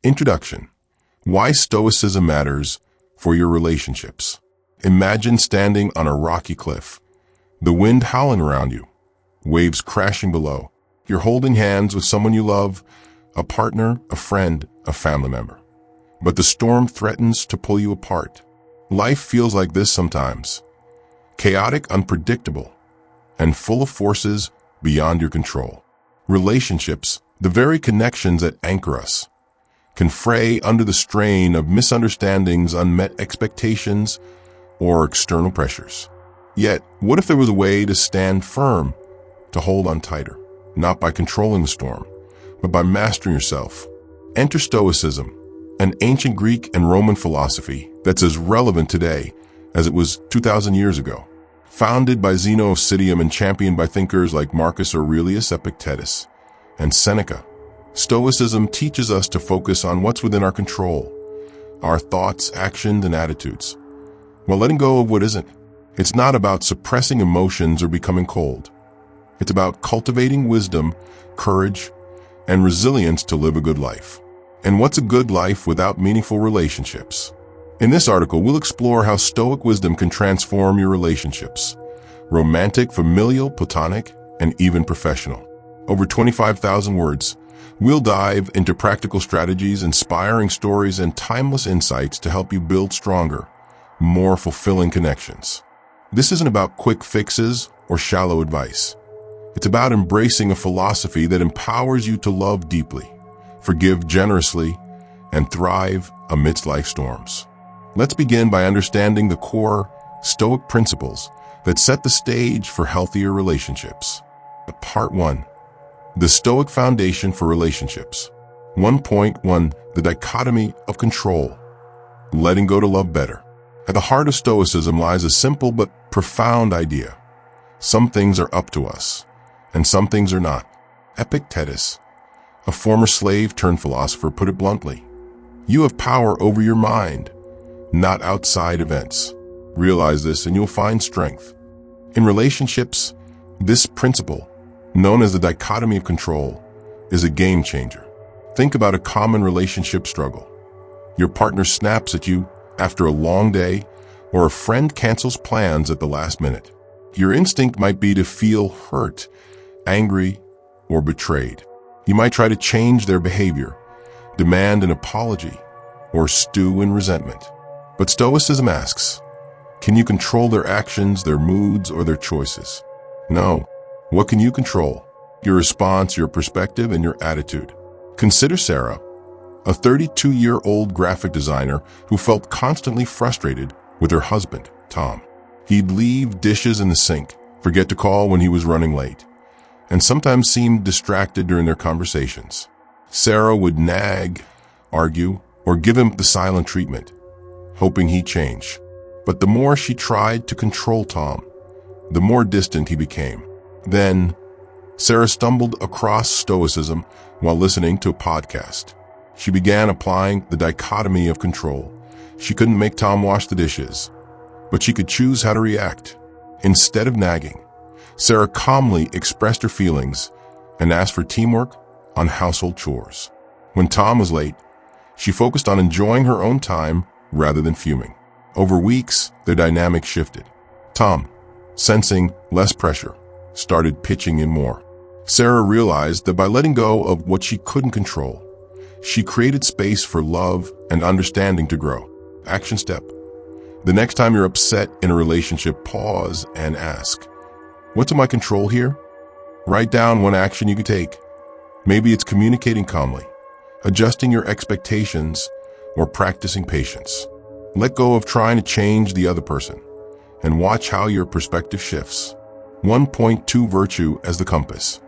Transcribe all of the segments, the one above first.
Introduction. Why Stoicism matters for your relationships. Imagine standing on a rocky cliff, the wind howling around you, waves crashing below. You're holding hands with someone you love, a partner, a friend, a family member. But the storm threatens to pull you apart. Life feels like this sometimes. Chaotic, unpredictable, and full of forces beyond your control. Relationships, the very connections that anchor us, can fray under the strain of misunderstandings, unmet expectations, or external pressures. Yet, what if there was a way to stand firm, to hold on tighter, not by controlling the storm, but by mastering yourself? Enter Stoicism, an ancient Greek and Roman philosophy that's as relevant today as it was 2,000 years ago. Founded by Zeno of Citium and championed by thinkers like Marcus Aurelius, Epictetus, and Seneca, Stoicism teaches us to focus on what's within our control, our thoughts, actions, and attitudes, while letting go of what isn't. It's not about suppressing emotions or becoming cold. It's about cultivating wisdom, courage, and resilience to live a good life. And what's a good life without meaningful relationships? In this article, we'll explore how Stoic wisdom can transform your relationships, romantic, familial, platonic, and even professional. Over 25,000 words, we'll dive into practical strategies, inspiring stories, and timeless insights to help you build stronger, more fulfilling connections. This isn't about quick fixes or shallow advice. It's about embracing a philosophy that empowers you to love deeply, forgive generously, and thrive amidst life storms. Let's begin by understanding the core Stoic principles that set the stage for healthier relationships. Part 1. The Stoic Foundation for Relationships. 1.1. The Dichotomy of Control. Letting go to love better. At the heart of Stoicism lies a simple but profound idea. Some things are up to us, and some things are not. Epictetus, a former slave turned philosopher, put it bluntly. You have power over your mind, not outside events. Realize this and you'll find strength. In relationships, this principle, known as the dichotomy of control, is a game changer. Think about a common relationship struggle. Your partner snaps at you after a long day, or a friend cancels plans at the last minute. Your instinct might be to feel hurt, angry, or betrayed. You might try to change their behavior, demand an apology, or stew in resentment. But Stoicism asks, can you control their actions, their moods, or their choices? No. What can you control? Your response, your perspective, and your attitude. Consider Sarah, a 32-year-old graphic designer who felt constantly frustrated with her husband, Tom. He'd leave dishes in the sink, forget to call when he was running late, and sometimes seemed distracted during their conversations. Sarah would nag, argue, or give him the silent treatment, hoping he'd change. But the more she tried to control Tom, the more distant he became. Then, Sarah stumbled across Stoicism while listening to a podcast. She began applying the dichotomy of control. She couldn't make Tom wash the dishes, but she could choose how to react. Instead of nagging, Sarah calmly expressed her feelings and asked for teamwork on household chores. When Tom was late, she focused on enjoying her own time rather than fuming. Over weeks, their dynamic shifted. Tom, sensing less pressure, started pitching in more. Sarah realized that by letting go of what she couldn't control, she created space for love and understanding to grow. Action step. The next time you're upset in a relationship, pause and ask, what's in my control here? Write down one action you could take. Maybe it's communicating calmly, adjusting your expectations, or practicing patience. Let go of trying to change the other person and watch how your perspective shifts. 1.2. Virtue as the compass.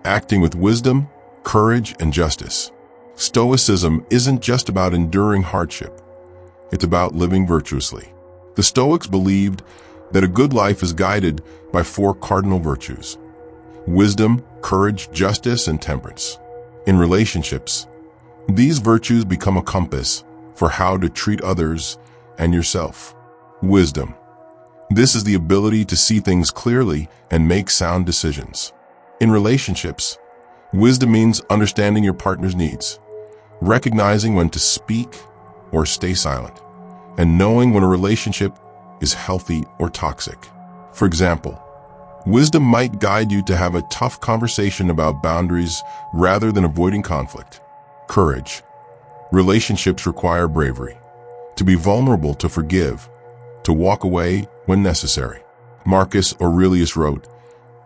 Acting with wisdom, courage, and justice. Stoicism isn't just about enduring hardship. It's about living virtuously. The Stoics believed that a good life is guided by 4 cardinal virtues: wisdom, courage, justice, and temperance. In relationships, these virtues become a compass for how to treat others and yourself. Wisdom. This is the ability to see things clearly and make sound decisions. In relationships, wisdom means understanding your partner's needs, recognizing when to speak or stay silent, and knowing when a relationship is healthy or toxic. For example, wisdom might guide you to have a tough conversation about boundaries rather than avoiding conflict. Courage. Relationships require bravery. To be vulnerable, to forgive, to walk away when necessary. Marcus Aurelius wrote,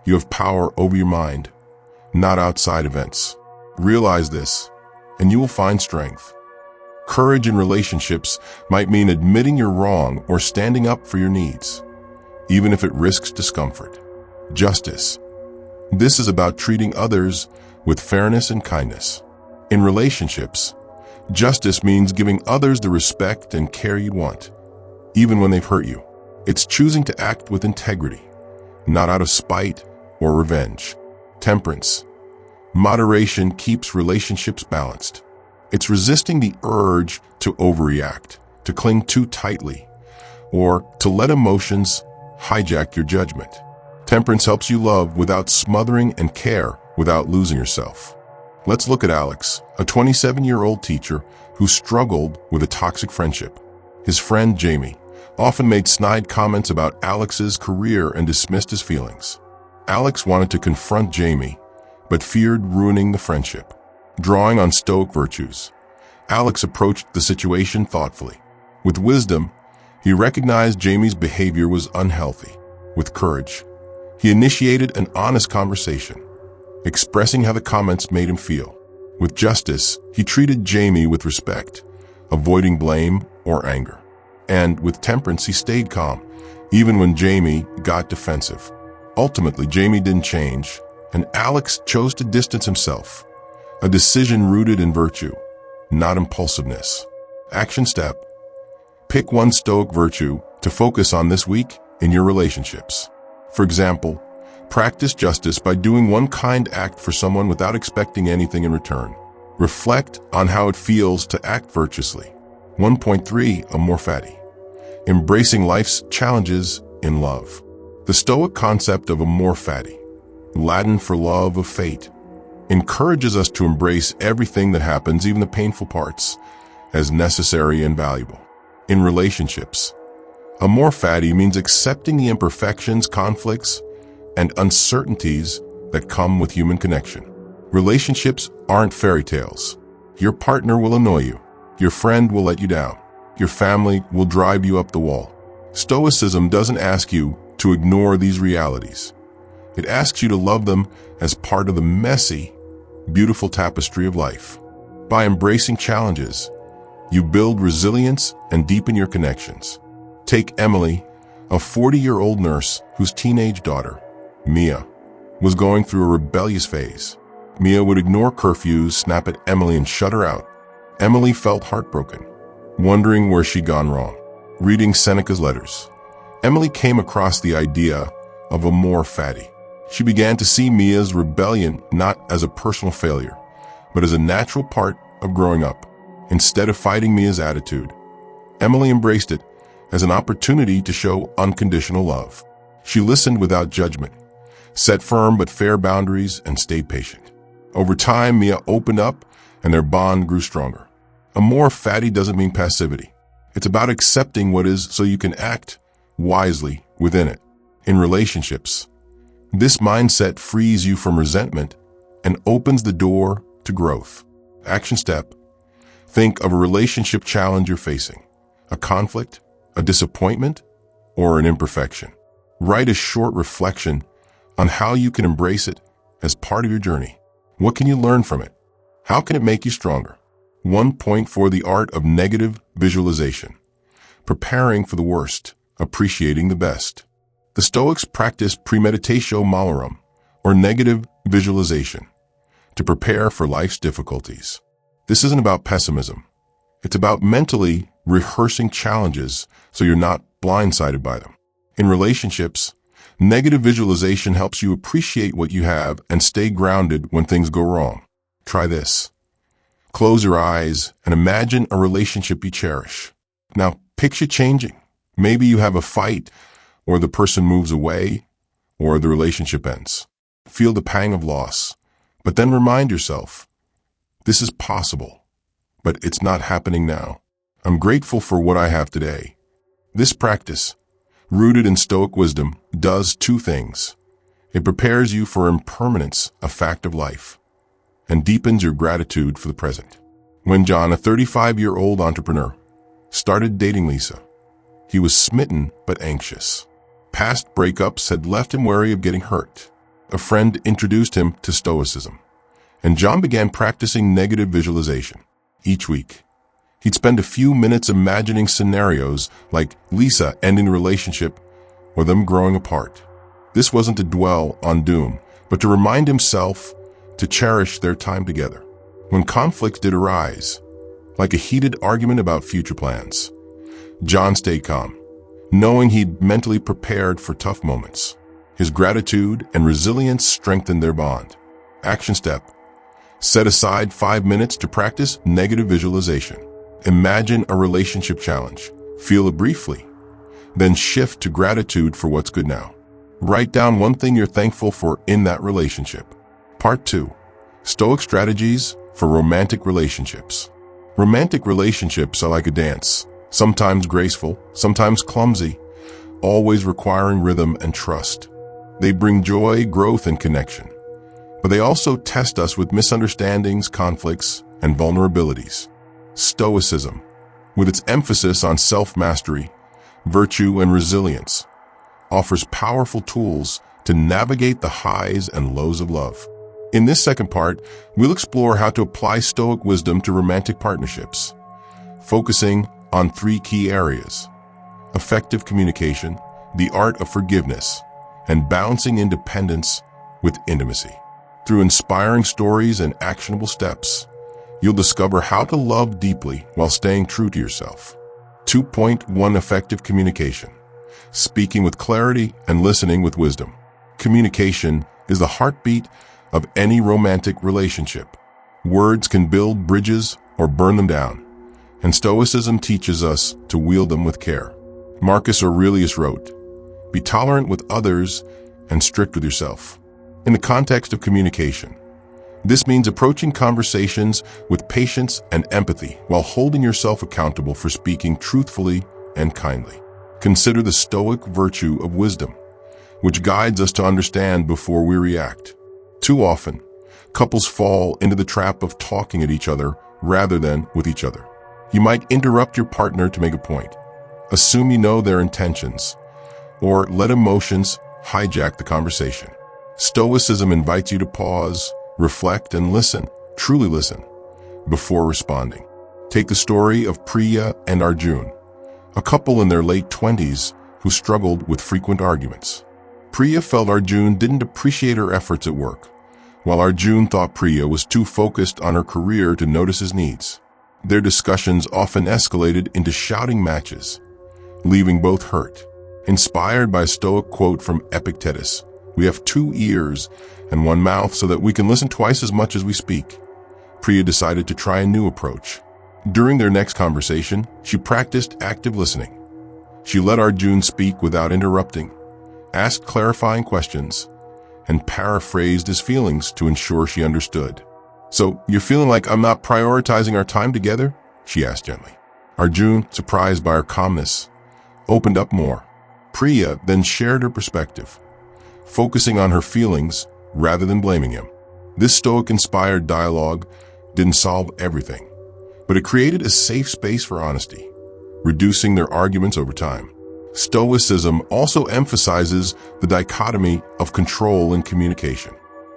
"You have power over your mind, not outside events." Realize this, and you will find strength. Courage in relationships might mean admitting you're wrong or standing up for your needs, even if it risks discomfort. Justice. This is about treating others with fairness and kindness. In relationships, justice means giving others the respect and care you want, even when they've hurt you. It's choosing to act with integrity, not out of spite or revenge. Temperance. Moderation keeps relationships balanced. It's resisting the urge to overreact, to cling too tightly, or to let emotions hijack your judgment. Temperance helps you love without smothering and care without losing yourself. Let's look at Alex, a 27-year-old teacher who struggled with a toxic friendship. His friend Jamie often made snide comments about Alex's career and dismissed his feelings. Alex wanted to confront Jamie, but feared ruining the friendship. Drawing on Stoic virtues, Alex approached the situation thoughtfully. With wisdom, he recognized Jamie's behavior was unhealthy. With courage, he initiated an honest conversation, expressing how the comments made him feel. With justice, he treated Jamie with respect, avoiding blame or anger. And with temperance, he stayed calm, even when Jamie got defensive. Ultimately, Jamie didn't change, and Alex chose to distance himself, a decision rooted in virtue, not impulsiveness. Action step. Pick one Stoic virtue to focus on this week in your relationships. For example, practice justice by doing one kind act for someone without expecting anything in return. Reflect on how it feels to act virtuously. 1.3 Amor Fati. Embracing life's challenges in love. The Stoic concept of amor fati, Latin for love of fate, encourages us to embrace everything that happens, even the painful parts, as necessary and valuable. In relationships, amor fati means accepting the imperfections, conflicts, and uncertainties that come with human connection. Relationships aren't fairy tales. Your partner will annoy you. Your friend will let you down. Your family will drive you up the wall. Stoicism doesn't ask you to ignore these realities. It asks you to love them as part of the messy, beautiful tapestry of life. By embracing challenges, you build resilience and deepen your connections. Take Emily, a 40-year-old nurse whose teenage daughter, Mia, was going through a rebellious phase. Mia would ignore curfews, snap at Emily, and shut her out. Emily felt heartbroken, wondering where she'd gone wrong. Reading Seneca's letters, Emily came across the idea of amor fati. She began to see Mia's rebellion not as a personal failure, but as a natural part of growing up. Instead of fighting Mia's attitude, Emily embraced it as an opportunity to show unconditional love. She listened without judgment, set firm but fair boundaries, and stayed patient. Over time, Mia opened up and their bond grew stronger. Amor fati doesn't mean passivity. It's about accepting what is so you can act wisely within it. In relationships, this mindset frees you from resentment and opens the door to growth. Action step. Think of a relationship challenge you're facing, a conflict, a disappointment, or an imperfection. Write a short reflection on how you can embrace it as part of your journey. What can you learn from it? How can it make you stronger? 1.4 The art of negative visualization. Preparing for the worst, appreciating the best. The Stoics practiced premeditatio malorum, or negative visualization, to prepare for life's difficulties. This isn't about pessimism. It's about mentally rehearsing challenges so you're not blindsided by them. In relationships, negative visualization helps you appreciate what you have and stay grounded when things go wrong. Try this. Close your eyes and imagine a relationship you cherish. Now, picture changing. Maybe you have a fight, or the person moves away, or the relationship ends. Feel the pang of loss, but then remind yourself, this is possible. but it's not happening now. I'm grateful for what I have today. This practice, rooted in Stoic wisdom, does two things. It prepares you for impermanence, a fact of life, and deepens your gratitude for the present. When John, a 35-year-old entrepreneur, started dating Lisa, he was smitten but anxious. Past breakups had left him wary of getting hurt. A friend introduced him to Stoicism, and John began practicing negative visualization. Each week, he'd spend a few minutes imagining scenarios like Lisa ending the relationship or them growing apart. This wasn't to dwell on doom, but to remind himself to cherish their time together. When conflicts did arise, like a heated argument about future plans, John stayed calm, knowing he'd mentally prepared for tough moments. His gratitude and resilience strengthened their bond. Action step: set aside 5 minutes to practice negative visualization. Imagine a relationship challenge. Feel it briefly. Then shift to gratitude for what's good now. Write down one thing you're thankful for in that relationship. Part 2. Stoic strategies for romantic relationships. Romantic relationships are like a dance, sometimes graceful, sometimes clumsy, always requiring rhythm and trust. They bring joy, growth, and connection. But they also test us with misunderstandings, conflicts, and vulnerabilities. Stoicism, with its emphasis on self-mastery, virtue, and resilience, offers powerful tools to navigate the highs and lows of love. In this second part, we'll explore how to apply Stoic wisdom to romantic partnerships, focusing on 3 key areas: effective communication, the art of forgiveness, and balancing independence with intimacy. Through inspiring stories and actionable steps, you'll discover how to love deeply while staying true to yourself. 2.1 Effective communication. Speaking with clarity and listening with wisdom. Communication is the heartbeat of any romantic relationship. Words can build bridges or burn them down, and Stoicism teaches us to wield them with care. Marcus Aurelius wrote, "Be tolerant with others and strict with yourself." In the context of communication, this means approaching conversations with patience and empathy while holding yourself accountable for speaking truthfully and kindly. Consider the Stoic virtue of wisdom, which guides us to understand before we react. Too often, couples fall into the trap of talking at each other rather than with each other. You might interrupt your partner to make a point, assume you know their intentions, or let emotions hijack the conversation. Stoicism invites you to pause, reflect, and listen, truly listen, before responding. Take the story of Priya and Arjun, a couple in their late 20s who struggled with frequent arguments. Priya felt Arjun didn't appreciate her efforts at work, while Arjun thought Priya was too focused on her career to notice his needs. Their discussions often escalated into shouting matches, leaving both hurt. Inspired by a Stoic quote from Epictetus, "We have 2 ears and 1 mouth so that we can listen twice as much as we speak," Priya decided to try a new approach. During their next conversation, she practiced active listening. She let Arjun speak without interrupting, asked clarifying questions, and paraphrased his feelings to ensure she understood. "So, you're feeling like I'm not prioritizing our time together?" she asked gently. Arjun, surprised by her calmness, opened up more. Priya then shared her perspective, focusing on her feelings rather than blaming him. This Stoic-inspired dialogue didn't solve everything, but it created a safe space for honesty, reducing their arguments over time. Stoicism also emphasizes the dichotomy of control and communication.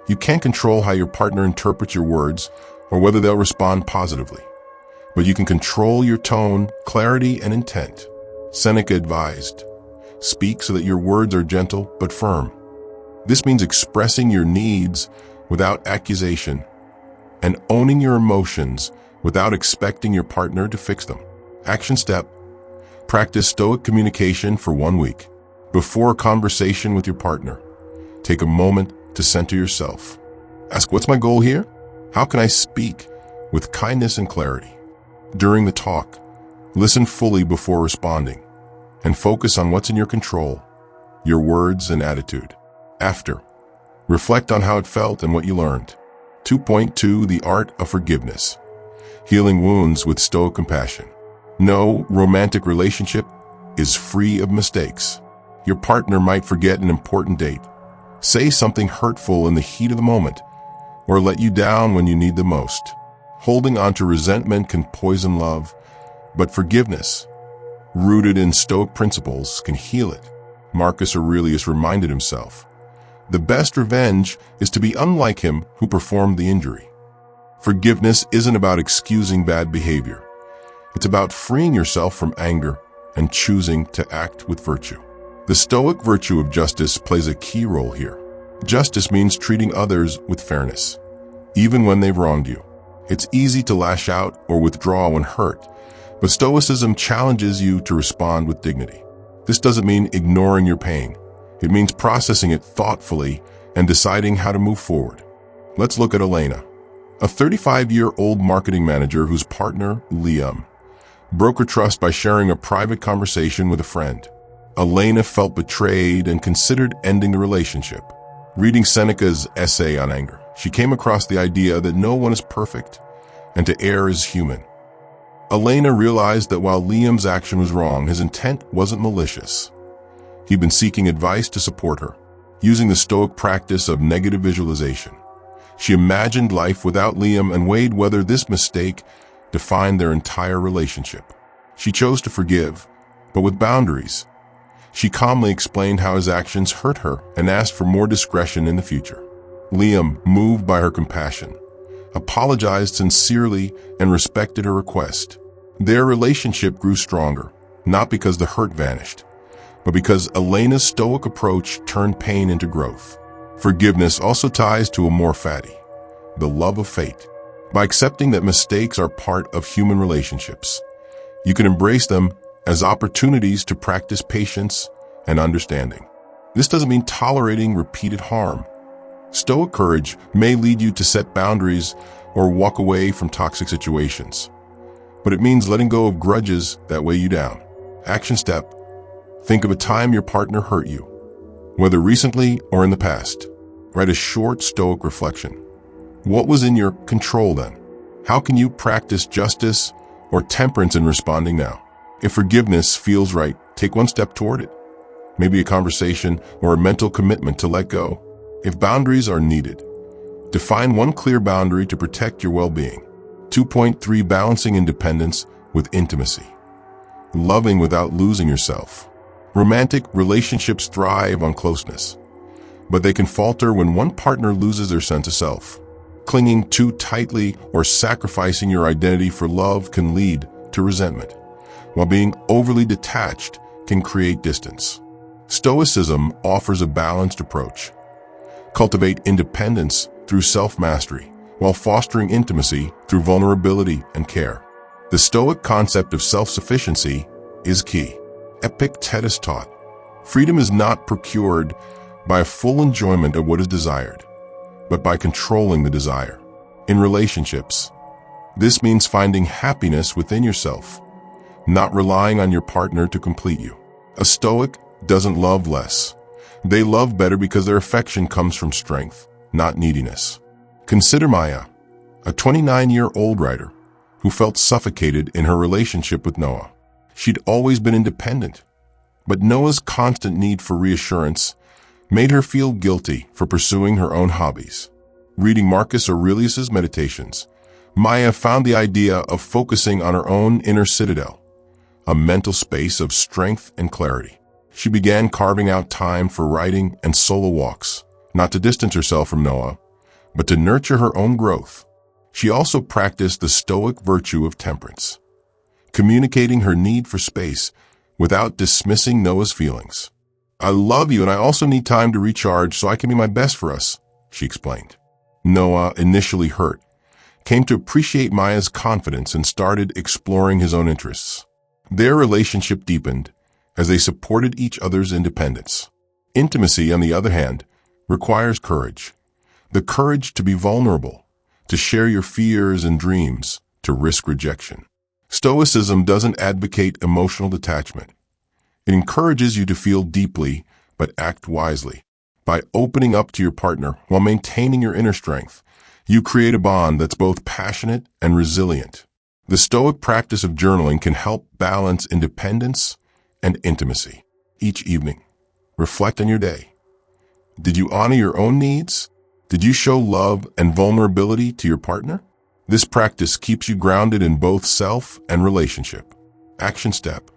You can't control how your partner interprets your words or whether they'll respond positively, but you can control your tone, clarity, and intent. Seneca advised, "Speak so that your words are gentle but firm." This means expressing your needs without accusation and owning your emotions without expecting your partner to fix them. Action step: practice Stoic communication for 1 week. Before a conversation with your partner, take a moment to center yourself. Ask, what's my goal here? How can I speak with kindness and clarity? During the talk, listen fully before responding and focus on what's in your control, your words and attitude. After, reflect on how it felt and what you learned. 2.2 The art of forgiveness. healing wounds with Stoic compassion. No romantic relationship is free of mistakes. Your partner might forget an important date, say something hurtful in the heat of the moment, or let you down when you need the most. Holding on to resentment can poison love, but forgiveness, rooted in Stoic principles, can heal it. Marcus Aurelius reminded himself, "The best revenge is to be unlike him who performed the injury." Forgiveness isn't about excusing bad behavior. It's about freeing yourself from anger and choosing to act with virtue. The Stoic virtue of justice plays a key role here. Justice means treating others with fairness, even when they've wronged you. It's easy to lash out or withdraw when hurt, but Stoicism challenges you to respond with dignity. This doesn't mean ignoring your pain. It means processing it thoughtfully and deciding how to move forward. Let's look at Elena, a 35-year-old marketing manager whose partner, Liam, broke her trust by sharing a private conversation with a friend. Elena felt betrayed and considered ending the relationship. Reading Seneca's essay on anger, she came across the idea that no one is perfect and to err is human. Elena realized that while Liam's action was wrong, his intent wasn't malicious. He'd been seeking advice to support her, using the Stoic practice of negative visualization. She imagined life without Liam and weighed whether this mistake defined their entire relationship. She chose to forgive, but with boundaries. She calmly explained how his actions hurt her and asked for more discretion in the future. Liam, moved by her compassion, apologized sincerely and respected her request. Their relationship grew stronger, not because the hurt vanished, but because Elena's Stoic approach turned pain into growth. Forgiveness also ties to amor-fati, the love of fate. By accepting that mistakes are part of human relationships, you can embrace them as opportunities to practice patience and understanding. This doesn't mean tolerating repeated harm. Stoic courage may lead you to set boundaries or walk away from toxic situations, but it means letting go of grudges that weigh you down. Action step: think of a time your partner hurt you, whether recently or in the past. Write a short Stoic reflection. What was in your control then? How can you practice justice or temperance in responding now? If forgiveness feels right, take one step toward it. Maybe a conversation or a mental commitment to let go. If boundaries are needed, define one clear boundary to protect your well-being. 2.3 Balancing independence with intimacy. Loving without losing yourself. Romantic relationships thrive on closeness, but they can falter when one partner loses their sense of self. Clinging too tightly or sacrificing your identity for love can lead to resentment, while being overly detached can create distance. Stoicism offers a balanced approach. Cultivate independence through self-mastery, while fostering intimacy through vulnerability and care. The Stoic concept of self-sufficiency is key. Epictetus taught, freedom is not procured by a full enjoyment of what is desired, but by controlling the desire. In relationships, this means finding happiness within yourself, not relying on your partner to complete you. A Stoic doesn't love less. They love better because their affection comes from strength, not neediness. Consider Maya, a 29-year-old writer who felt suffocated in her relationship with Noah. She'd always been independent, but Noah's constant need for reassurance made her feel guilty for pursuing her own hobbies. Reading Marcus Aurelius's Meditations, Maya found the idea of focusing on her own inner citadel, a mental space of strength and clarity. She began carving out time for writing and solo walks, not to distance herself from Noah, but to nurture her own growth. She also practiced the Stoic virtue of temperance, communicating her need for space without dismissing Noah's feelings. "I love you and I also need time to recharge so I can be my best for us," she explained. Noah, initially hurt, came to appreciate Maya's confidence and started exploring his own interests. Their relationship deepened as they supported each other's independence. Intimacy, on the other hand, requires courage. The courage to be vulnerable, to share your fears and dreams, to risk rejection. Stoicism doesn't advocate emotional detachment. It encourages you to feel deeply, but act wisely. By opening up to your partner while maintaining your inner strength, you create a bond that's both passionate and resilient. The Stoic practice of journaling can help balance independence and intimacy. Each evening, reflect on your day. Did you honor your own needs? Did you show love and vulnerability to your partner? This practice keeps you grounded in both self and relationship. Action step.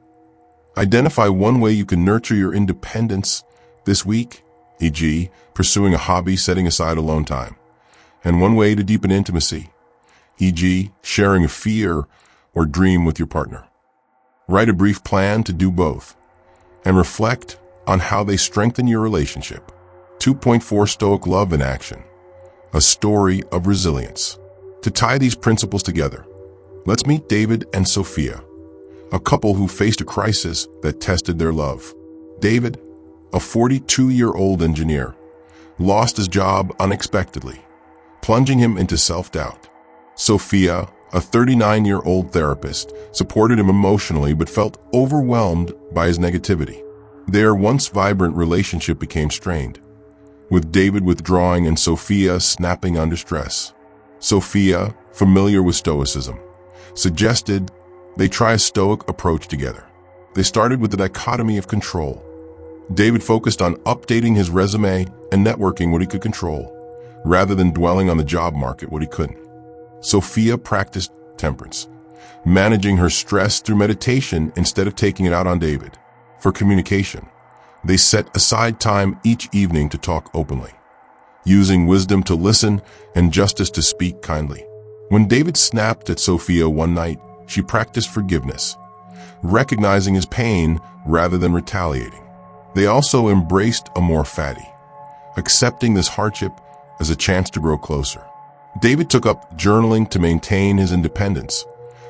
Identify one way you can nurture your independence this week, e.g., pursuing a hobby, setting aside alone time, and one way to deepen intimacy, e.g., sharing a fear or dream with your partner. Write a brief plan to do both, and reflect on how they strengthen your relationship. 2.4 Stoic Love in Action, a story of resilience. To tie these principles together, let's meet David and Sophia, a couple who faced a crisis that tested their love. David, a 42-year-old engineer, lost his job unexpectedly, plunging him into self-doubt. Sophia, a 39-year-old therapist, supported him emotionally but felt overwhelmed by his negativity. Their once vibrant relationship became strained, with David withdrawing and Sophia snapping under stress. Sophia, familiar with Stoicism, suggested they try a Stoic approach together. They started with the dichotomy of control. David focused on updating his resume and networking what he could control, rather than dwelling on the job market what he couldn't. Sophia practiced temperance, managing her stress through meditation instead of taking it out on David. For communication, they set aside time each evening to talk openly, using wisdom to listen and justice to speak kindly. When David snapped at Sophia one night, she practiced forgiveness, recognizing his pain rather than retaliating. They also embraced amor fati, accepting this hardship as a chance to grow closer. David took up journaling to maintain his independence,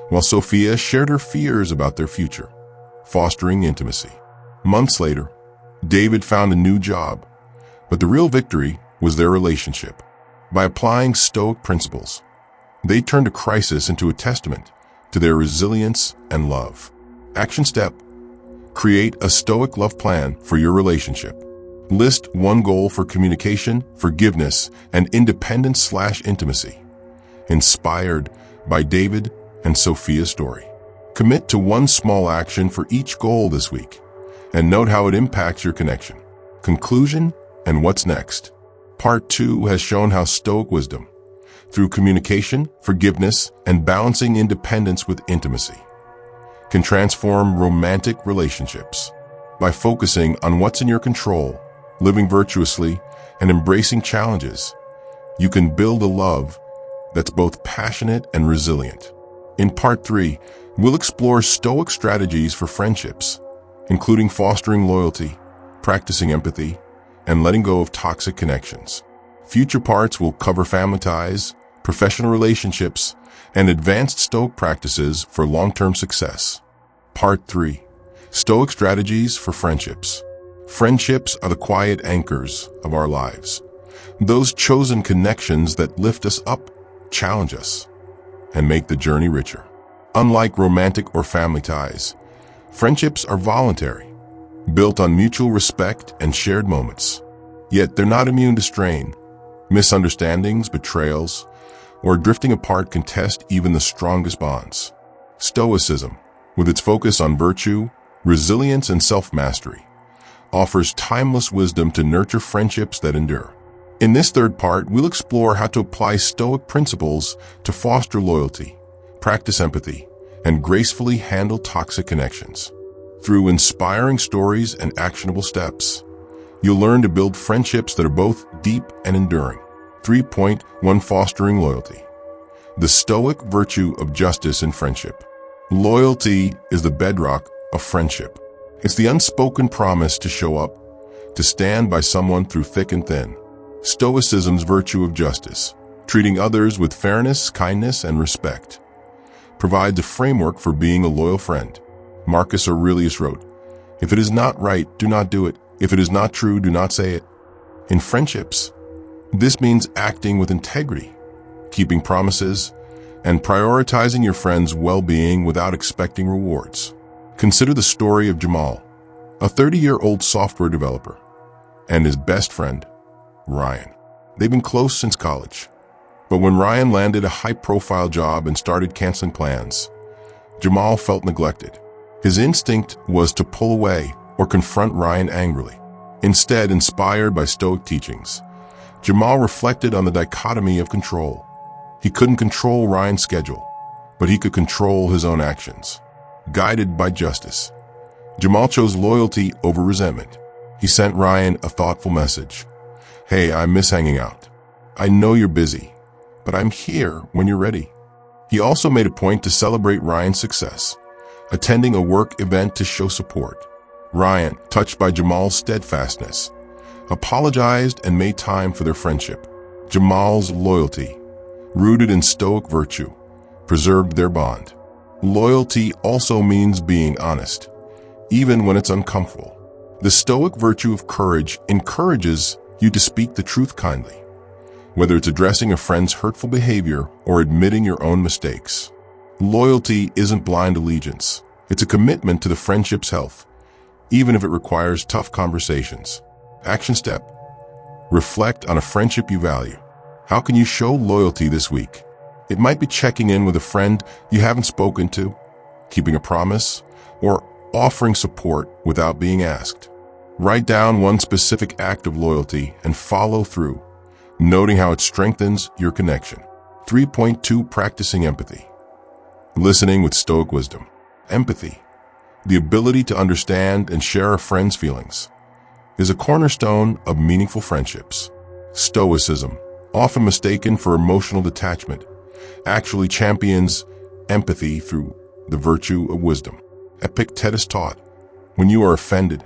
while Sophia shared her fears about their future, fostering intimacy. Months later, David found a new job, but the real victory was their relationship. By applying Stoic principles, they turned a crisis into a testament to their resilience and love. Action step: create a Stoic love plan for your relationship. List one goal for communication, forgiveness, and independence/intimacy, inspired by David and Sophia's story. Commit to one small action for each goal this week, and note how it impacts your connection. Conclusion and what's next. Part 2 has shown how Stoic wisdom, through communication, forgiveness, and balancing independence with intimacy, can transform romantic relationships. By focusing on what's in your control, living virtuously, and embracing challenges, you can build a love that's both passionate and resilient. In Part 3, we'll explore Stoic strategies for friendships, including fostering loyalty, practicing empathy, and letting go of toxic connections. Future parts will cover family ties, professional relationships, and advanced Stoic practices for long-term success. Part 3. Stoic strategies for friendships. Friendships are the quiet anchors of our lives. Those chosen connections that lift us up, challenge us, and make the journey richer. Unlike romantic or family ties, friendships are voluntary, built on mutual respect and shared moments. Yet they're not immune to strain. Misunderstandings, betrayals, or drifting apart can test even the strongest bonds. Stoicism, with its focus on virtue, resilience, and self-mastery, offers timeless wisdom to nurture friendships that endure. In this third part, we'll explore how to apply Stoic principles to foster loyalty, practice empathy, and gracefully handle toxic connections. Through inspiring stories and actionable steps, you'll learn to build friendships that are both deep and enduring. 3.1 Fostering Loyalty. The Stoic virtue of justice in friendship. Loyalty is the bedrock of friendship. It's the unspoken promise to show up, to stand by someone through thick and thin. Stoicism's virtue of justice, treating others with fairness, kindness, and respect, provides a framework for being a loyal friend. Marcus Aurelius wrote, "If it is not right, do not do it. If it is not true, do not say it." In friendships, this means acting with integrity, keeping promises, and prioritizing your friend's well-being without expecting rewards. Consider the story of Jamal, a 30-year-old software developer, and his best friend, Ryan. They've been close since college, But when Ryan landed a high-profile job and started canceling plans, Jamal felt neglected. His instinct was to pull away or confront Ryan angrily. Instead, inspired by Stoic teachings, Jamal reflected on the dichotomy of control. He couldn't control Ryan's schedule, but he could control his own actions. Guided by justice, Jamal chose loyalty over resentment. He sent Ryan a thoughtful message. "Hey, I miss hanging out. I know you're busy, but I'm here when you're ready." He also made a point to celebrate Ryan's success, attending a work event to show support. Ryan, touched by Jamal's steadfastness, apologized and made time for their friendship. Jamal's loyalty, rooted in Stoic virtue, preserved their bond. Loyalty also means being honest, even when it's uncomfortable. The Stoic virtue of courage encourages you to speak the truth kindly, whether it's addressing a friend's hurtful behavior or admitting your own mistakes. Loyalty isn't blind allegiance. It's a commitment to the friendship's health, even if it requires tough conversations. Action step: reflect on a friendship you value. How can you show loyalty this week? It might be checking in with a friend you haven't spoken to, keeping a promise, or offering support without being asked. Write down one specific act of loyalty and follow through, noting how it strengthens your connection. 3.2 Practicing empathy. Listening with Stoic wisdom. Empathy, the ability to understand and share a friend's feelings, is a cornerstone of meaningful friendships. Stoicism, often mistaken for emotional detachment, actually champions empathy through the virtue of wisdom. Epictetus taught, "When you are offended,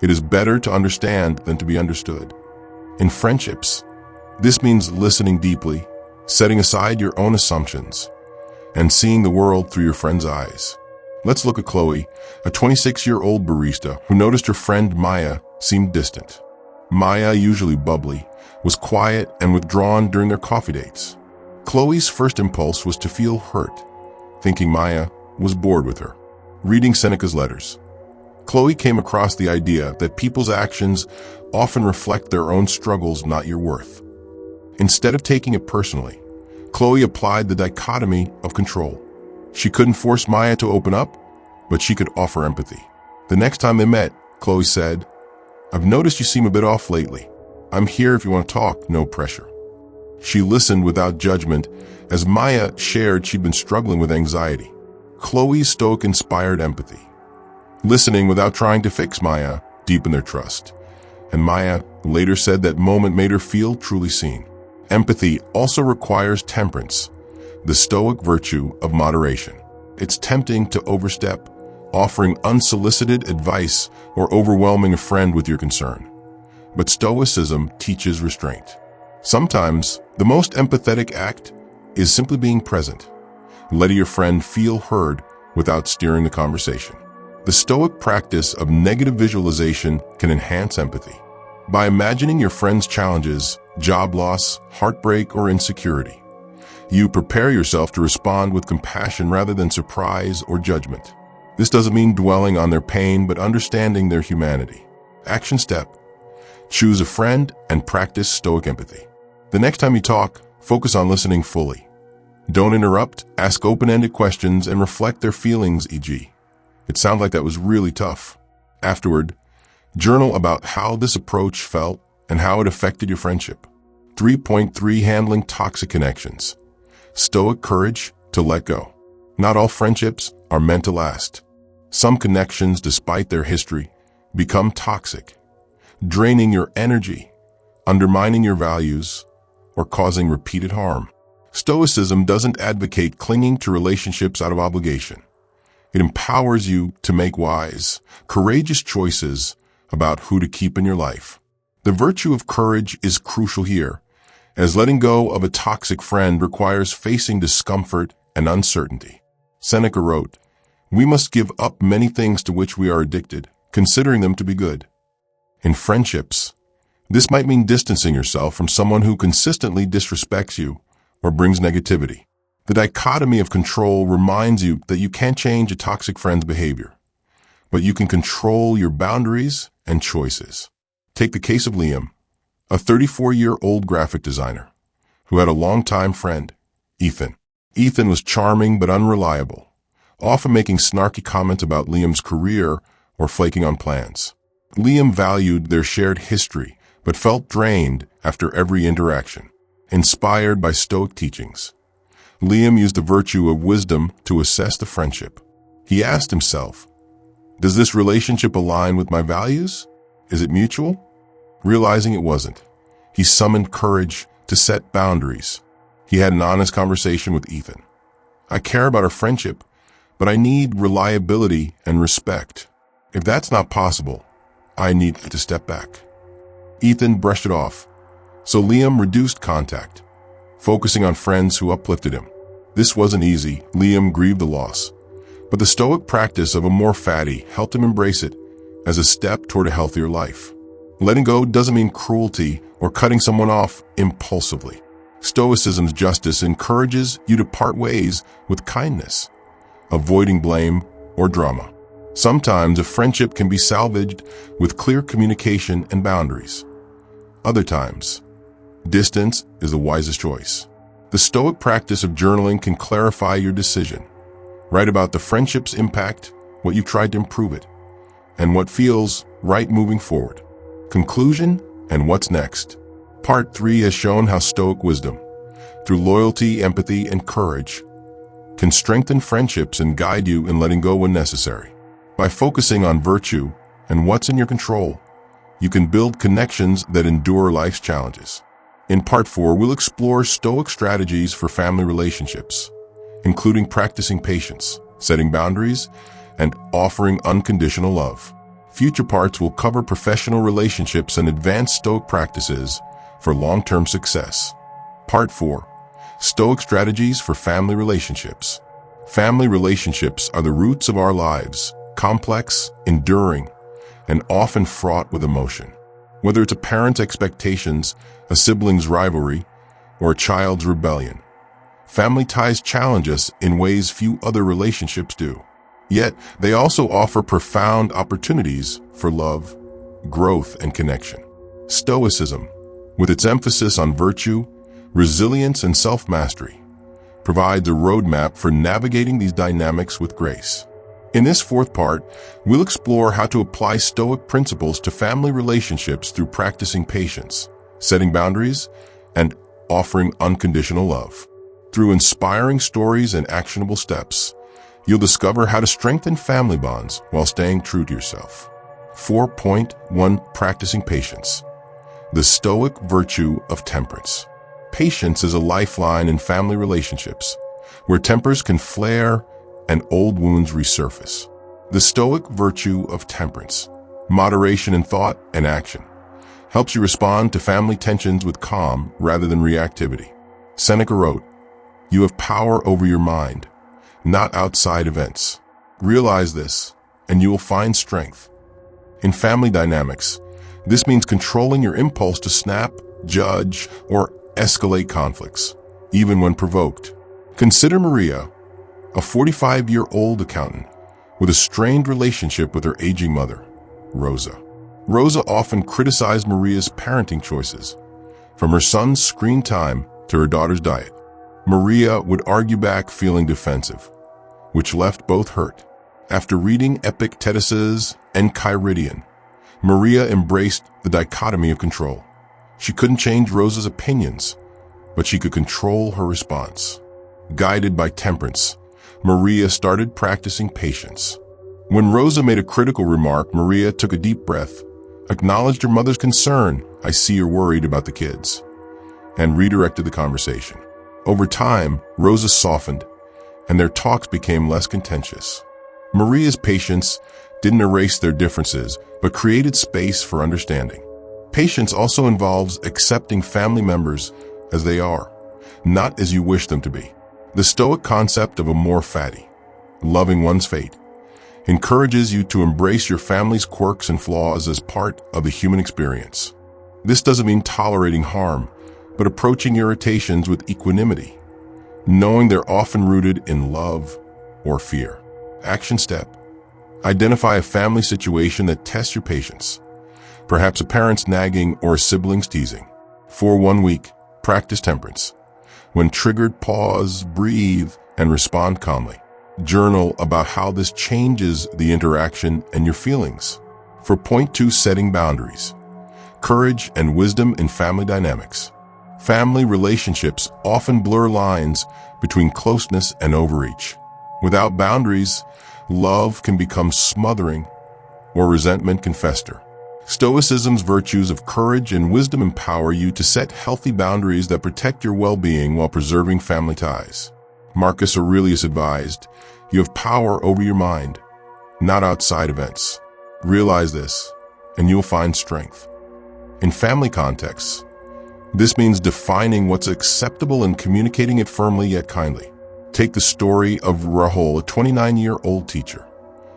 it is better to understand than to be understood." In friendships, this means listening deeply, setting aside your own assumptions, and seeing the world through your friend's eyes. Let's look at Chloe, a 26-year-old barista who noticed her friend Maya seemed distant. Maya, usually bubbly, was quiet and withdrawn during their coffee dates. Chloe's first impulse was to feel hurt, thinking Maya was bored with her. Reading Seneca's letters, Chloe came across the idea that people's actions often reflect their own struggles, not your worth. Instead of taking it personally, Chloe applied the dichotomy of control. She couldn't force Maya to open up, but she could offer empathy. The next time they met, Chloe said, "I've noticed you seem a bit off lately. I'm here if you want to talk, no pressure." She listened without judgment as Maya shared she'd been struggling with anxiety. Chloe's Stoic-inspired empathy, listening without trying to fix Maya, deepened their trust. And Maya later said that moment made her feel truly seen. Empathy also requires temperance, the Stoic virtue of moderation. It's tempting to overstep, offering unsolicited advice or overwhelming a friend with your concern. But Stoicism teaches restraint. Sometimes, the most empathetic act is simply being present, letting your friend feel heard without steering the conversation. The Stoic practice of negative visualization can enhance empathy. By imagining your friend's challenges, job loss, heartbreak, or insecurity, you prepare yourself to respond with compassion rather than surprise or judgment. This doesn't mean dwelling on their pain, but understanding their humanity. Action step: choose a friend and practice Stoic empathy. The next time you talk, focus on listening fully. Don't interrupt, ask open-ended questions, and reflect their feelings, e.g., "It sounds like that was really tough." Afterward, journal about how this approach felt and how it affected your friendship. 3.3 Handling toxic connections. Stoic courage to let go. Not all friendships are meant to last. Some connections, despite their history, become toxic, draining your energy, undermining your values, or causing repeated harm. Stoicism doesn't advocate clinging to relationships out of obligation. It empowers you to make wise, courageous choices about who to keep in your life. The virtue of courage is crucial here, as letting go of a toxic friend requires facing discomfort and uncertainty. Seneca wrote, "We must give up many things to which we are addicted, considering them to be good." In friendships, this might mean distancing yourself from someone who consistently disrespects you or brings negativity. The dichotomy of control reminds you that you can't change a toxic friend's behavior, but you can control your boundaries and choices. Take the case of Liam, a 34-year-old graphic designer who had a longtime friend, Ethan. Ethan was charming but unreliable, often making snarky comments about Liam's career or flaking on plans. Liam valued their shared history, but felt drained after every interaction. Inspired by Stoic teachings, Liam used the virtue of wisdom to assess the friendship. He asked himself, does this relationship align with my values? Is it mutual? Realizing it wasn't, he summoned courage to set boundaries. He had an honest conversation with Ethan. I care about our friendship, but I need reliability and respect. If that's not possible, I need to step back. Ethan brushed it off, so Liam reduced contact, focusing on friends who uplifted him. This wasn't easy. Liam grieved the loss, but the Stoic practice of amor fati helped him embrace it as a step toward a healthier life. Letting go doesn't mean cruelty or cutting someone off impulsively. Stoicism's justice encourages you to part ways with kindness, avoiding blame or drama. Sometimes a friendship can be salvaged with clear communication and boundaries. Other times, distance is the wisest choice. The Stoic practice of journaling can clarify your decision. Write about the friendship's impact, what you've tried to improve it, and what feels right moving forward. Conclusion and what's next. Part 3 has shown how Stoic wisdom, through loyalty, empathy, and courage, can strengthen friendships and guide you in letting go when necessary. By focusing on virtue and what's in your control, you can build connections that endure life's challenges. In Part 4, we'll explore Stoic strategies for family relationships, including practicing patience, setting boundaries, and offering unconditional love. Future parts will cover professional relationships and advanced Stoic practices for long-term success. Part 4. Stoic strategies for family relationships. Family relationships are the roots of our lives, complex, enduring, and often fraught with emotion. Whether it's a parent's expectations, a sibling's rivalry, or a child's rebellion, family ties challenge us in ways few other relationships do. Yet, they also offer profound opportunities for love, growth, and connection. Stoicism, with its emphasis on virtue, resilience, and self-mastery, provides a roadmap for navigating these dynamics with grace. In this fourth part, we'll explore how to apply Stoic principles to family relationships through practicing patience, setting boundaries, and offering unconditional love. Through inspiring stories and actionable steps, you'll discover how to strengthen family bonds while staying true to yourself. 4.1 Practicing Patience. The Stoic virtue of temperance. Patience is a lifeline in family relationships, where tempers can flare and old wounds resurface. The Stoic virtue of temperance, moderation in thought and action, helps you respond to family tensions with calm rather than reactivity. Seneca wrote, "You have power over your mind, not outside events. Realize this, and you will find strength." In family dynamics, this means controlling your impulse to snap, judge, or escalate conflicts, even when provoked. Consider Maria, a 45-year-old accountant with a strained relationship with her aging mother, Rosa. Rosa often criticized Maria's parenting choices, from her son's screen time to her daughter's diet. Maria would argue back, feeling defensive, which left both hurt. After reading Epictetus's Enchiridion, Maria embraced the dichotomy of control. She couldn't change Rosa's opinions, but she could control her response. Guided by temperance, Maria started practicing patience. When Rosa made a critical remark, Maria took a deep breath, acknowledged her mother's concern, "I see you're worried about the kids," and redirected the conversation. Over time, Rosa softened, and their talks became less contentious. Maria's patience didn't erase their differences, but created space for understanding. Patience also involves accepting family members as they are, not as you wish them to be. The Stoic concept of amor fati, loving one's fate, encourages you to embrace your family's quirks and flaws as part of the human experience. This doesn't mean tolerating harm, but approaching irritations with equanimity, knowing they're often rooted in love or fear. Action step: identify a family situation that tests your patience, perhaps a parent's nagging or a sibling's teasing. For 1 week, practice temperance. When triggered, pause, breathe, and respond calmly. Journal about how this changes the interaction and your feelings. For point 2, setting boundaries. Courage and wisdom in family dynamics. Family relationships often blur lines between closeness and overreach. Without boundaries, love can become smothering or resentment can fester. Stoicism's virtues of courage and wisdom empower you to set healthy boundaries that protect your well-being while preserving family ties. Marcus Aurelius advised, "You have power over your mind, not outside events." Realize this, and you'll find strength. In family contexts, this means defining what's acceptable and communicating it firmly yet kindly. Take the story of Rahul, a 29-year-old teacher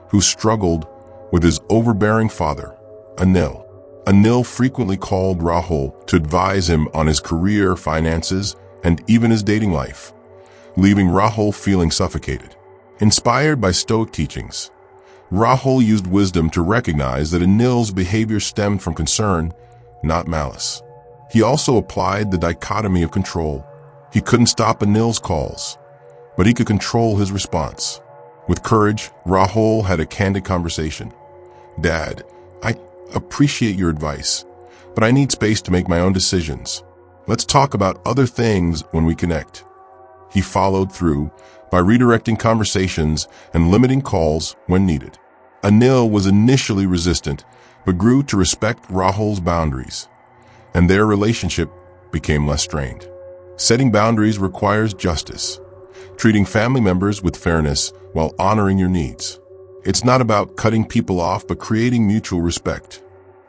who struggled with his overbearing father, Anil. Anil frequently called Rahul to advise him on his career, finances, and even his dating life, leaving Rahul feeling suffocated. Inspired by Stoic teachings, Rahul used wisdom to recognize that Anil's behavior stemmed from concern, not malice. He also applied the dichotomy of control. He couldn't stop Anil's calls, but he could control his response. With courage, Rahul had a candid conversation. "Dad, I appreciate your advice, but I need space to make my own decisions. Let's talk about other things when we connect." He followed through by redirecting conversations and limiting calls when needed. Anil was initially resistant, but grew to respect Rahul's boundaries, and their relationship became less strained. Setting boundaries requires justice, treating family members with fairness while honoring your needs. It's not about cutting people off, but creating mutual respect.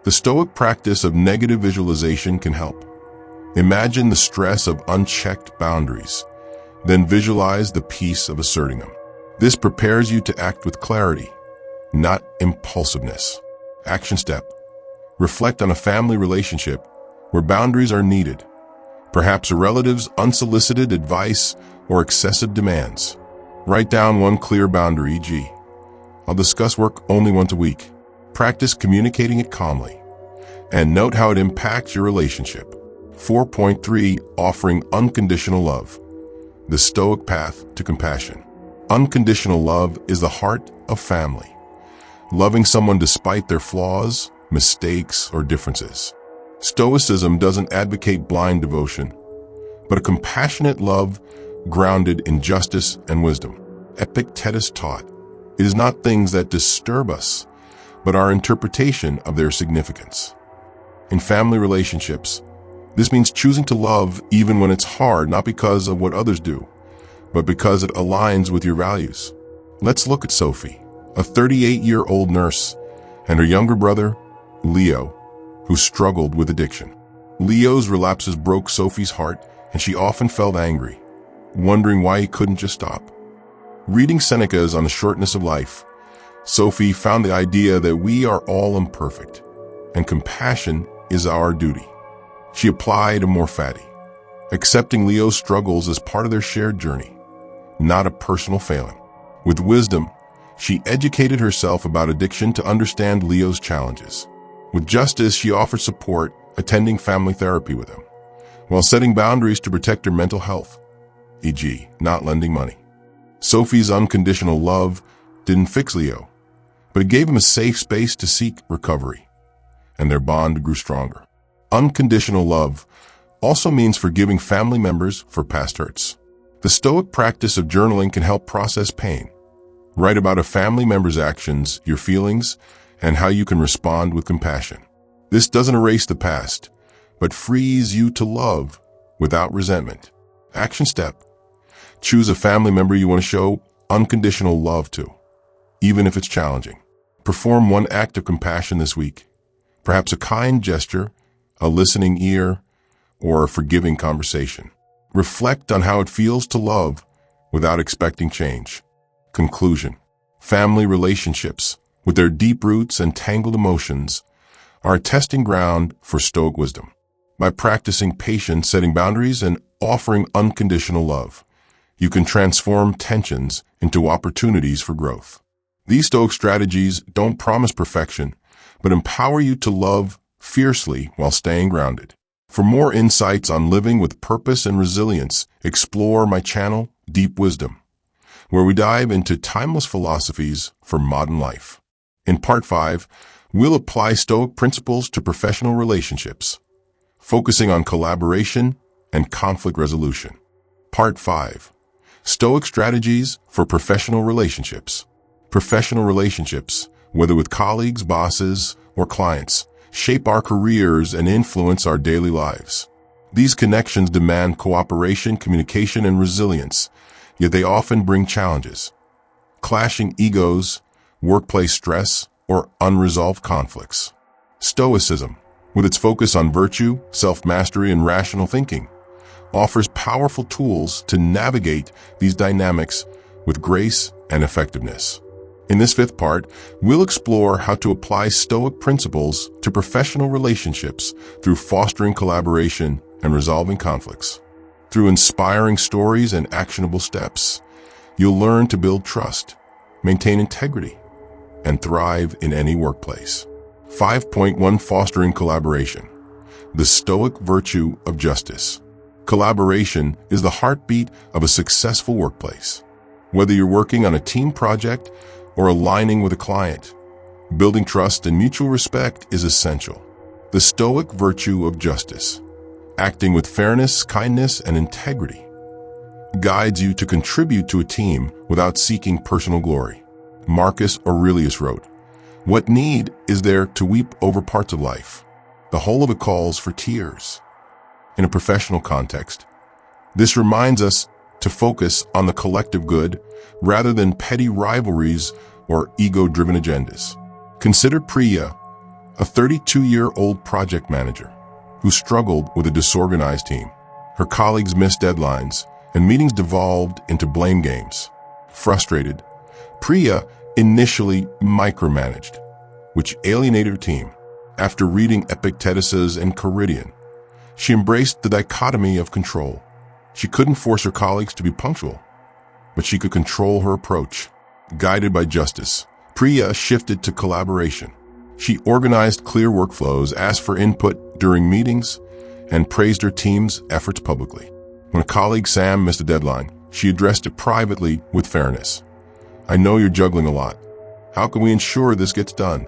The Stoic practice of negative visualization can help. Imagine the stress of unchecked boundaries, then visualize the peace of asserting them. This prepares you to act with clarity, not impulsiveness. Action step: reflect on a family relationship where boundaries are needed, perhaps a relative's unsolicited advice or excessive demands. Write down one clear boundary, e.g., "I'll discuss work only once a week." Practice communicating it calmly, and note how it impacts your relationship. 4.3, offering unconditional love. The Stoic path to compassion. Unconditional love is the heart of family. Loving someone despite their flaws, mistakes, or differences. Stoicism doesn't advocate blind devotion, but a compassionate love grounded in justice and wisdom. Epictetus taught, "It is not things that disturb us, but our interpretation of their significance." In family relationships, this means choosing to love even when it's hard, not because of what others do, but because it aligns with your values. Let's look at Sophie, a 38-year-old nurse, and her younger brother, Leo, who struggled with addiction. Leo's relapses broke Sophie's heart, and she often felt angry, wondering why he couldn't just stop. Reading Seneca's On the Shortness of Life, Sophie found the idea that we are all imperfect, and compassion is our duty. She applied a more fatty, accepting Leo's struggles as part of their shared journey, not a personal failing. With wisdom, she educated herself about addiction to understand Leo's challenges. With justice, she offered support, attending family therapy with him, while setting boundaries to protect her mental health, e.g., not lending money. Sophie's unconditional love didn't fix Leo, but it gave him a safe space to seek recovery, and their bond grew stronger. Unconditional love also means forgiving family members for past hurts. The Stoic practice of journaling can help process pain. Write about a family member's actions, your feelings, and how you can respond with compassion. This doesn't erase the past, but frees you to love without resentment. Action step: choose a family member you want to show unconditional love to, even if it's challenging. Perform one act of compassion this week, perhaps a kind gesture, a listening ear, or a forgiving conversation. Reflect on how it feels to love without expecting change. Conclusion: family relationships, with their deep roots and tangled emotions, are a testing ground for Stoic wisdom. By practicing patience, setting boundaries, and offering unconditional love, you can transform tensions into opportunities for growth. These Stoic strategies don't promise perfection, but empower you to love fiercely while staying grounded. For more insights on living with purpose and resilience, explore my channel, Deep Wisdom, where we dive into timeless philosophies for modern life. In Part 5, we'll apply Stoic principles to professional relationships, focusing on collaboration and conflict resolution. Part 5. Stoic strategies for professional relationships. Professional relationships, whether with colleagues, bosses, or clients, shape our careers and influence our daily lives. These connections demand cooperation, communication, and resilience, yet they often bring challenges. Clashing egos, workplace stress, or unresolved conflicts. Stoicism, with its focus on virtue, self-mastery, and rational thinking, offers powerful tools to navigate these dynamics with grace and effectiveness. In this fifth part, we'll explore how to apply Stoic principles to professional relationships through fostering collaboration and resolving conflicts. Through inspiring stories and actionable steps, you'll learn to build trust, maintain integrity, and thrive in any workplace. 5.1 Fostering Collaboration. The Stoic virtue of justice. Collaboration is the heartbeat of a successful workplace. Whether you're working on a team project or aligning with a client, building trust and mutual respect is essential. The Stoic virtue of justice, acting with fairness, kindness, and integrity, guides you to contribute to a team without seeking personal glory. Marcus Aurelius wrote, "What need is there to weep over parts of life? The whole of it calls for tears." In a professional context, this reminds us to focus on the collective good rather than petty rivalries or ego-driven agendas. Consider Priya, a 32-year-old project manager who struggled with a disorganized team. Her colleagues missed deadlines, and meetings devolved into blame games. Frustrated, Priya initially micromanaged, which alienated her team. After reading Epictetus and Caridian, she embraced the dichotomy of control. She couldn't force her colleagues to be punctual, but she could control her approach. Guided by justice, Priya shifted to collaboration. She organized clear workflows, asked for input during meetings, and praised her team's efforts publicly. When a colleague, Sam, missed a deadline, she addressed it privately with fairness. "I know you're juggling a lot. How can we ensure this gets done?"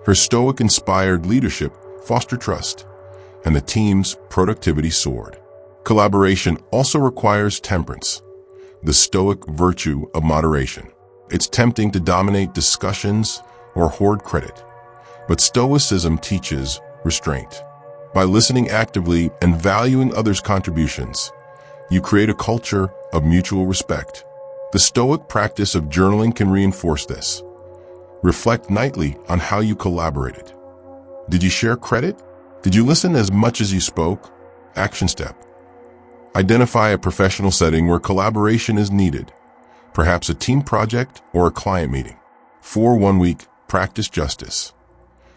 Her Stoic-inspired leadership fostered trust, and the team's productivity soared. Collaboration also requires temperance, the Stoic virtue of moderation. It's tempting to dominate discussions or hoard credit, but Stoicism teaches restraint. By listening actively and valuing others' contributions, you create a culture of mutual respect. The Stoic practice of journaling can reinforce this. Reflect nightly on how you collaborated. Did you share credit? Did you listen as much as you spoke? Action step. Identify a professional setting where collaboration is needed, perhaps a team project or a client meeting. For 1 week, practice justice.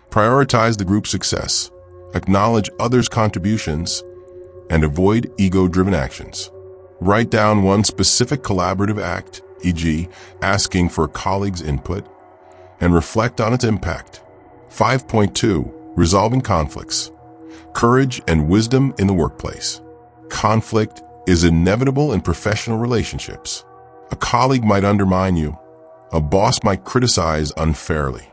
Prioritize the group's success, acknowledge others' contributions, and avoid ego-driven actions. Write down one specific collaborative act, e.g., asking for a colleague's input, and reflect on its impact. 5.2 Resolving conflicts. Courage and wisdom in the workplace. Conflict is inevitable in professional relationships. A colleague might undermine you, a boss might criticize unfairly,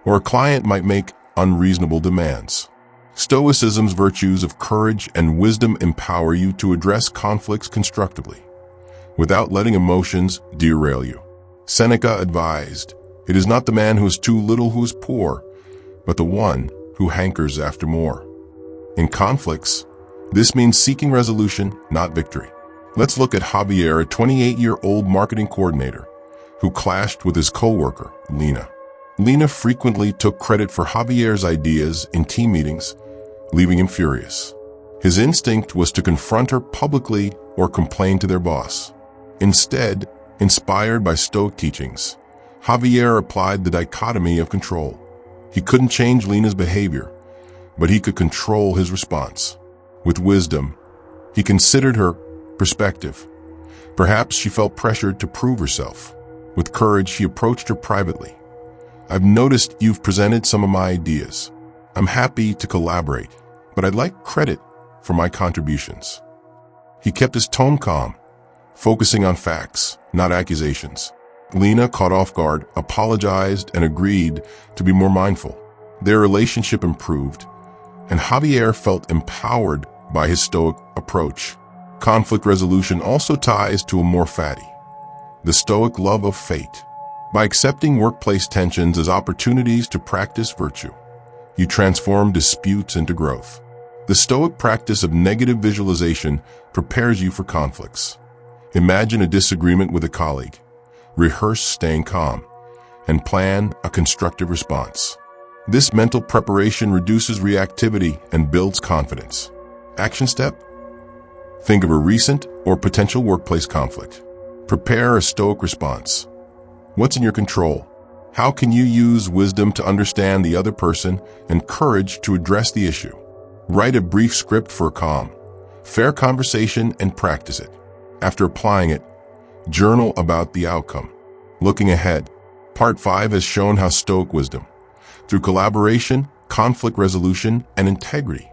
or a client might make unreasonable demands. Stoicism's virtues of courage and wisdom empower you to address conflicts constructively, without letting emotions derail you. Seneca advised, "It is not the man who is too little who is poor, but the one who hankers after more." In conflicts, this means seeking resolution, not victory. Let's look at Javier, a 28-year-old marketing coordinator who clashed with his coworker, Lena. Lena frequently took credit for Javier's ideas in team meetings, leaving him furious. His instinct was to confront her publicly or complain to their boss. Instead, inspired by Stoic teachings, Javier applied the dichotomy of control. He couldn't change Lena's behavior, but he could control his response. With wisdom, he considered her perspective. Perhaps she felt pressured to prove herself. With courage, he approached her privately. "I've noticed you've presented some of my ideas. I'm happy to collaborate, but I'd like credit for my contributions." He kept his tone calm, focusing on facts, not accusations. Lena, caught off guard, apologized and agreed to be more mindful. Their relationship improved, and Javier felt empowered by his Stoic approach. Conflict resolution also ties to a more fatty, the Stoic love of fate. By accepting workplace tensions as opportunities to practice virtue, you transform disputes into growth. The Stoic practice of negative visualization prepares you for conflicts. Imagine a disagreement with a colleague. Rehearse staying calm and plan a constructive response. This mental preparation reduces reactivity and builds confidence. Action step: think of a recent or potential workplace conflict. Prepare a Stoic response. What's in your control? How can you use wisdom to understand the other person and courage to address the issue? Write a brief script for a calm, fair conversation and practice it. After applying it, journal about the outcome. Looking ahead, Part 5 has shown how Stoic wisdom, through collaboration, conflict resolution, and integrity,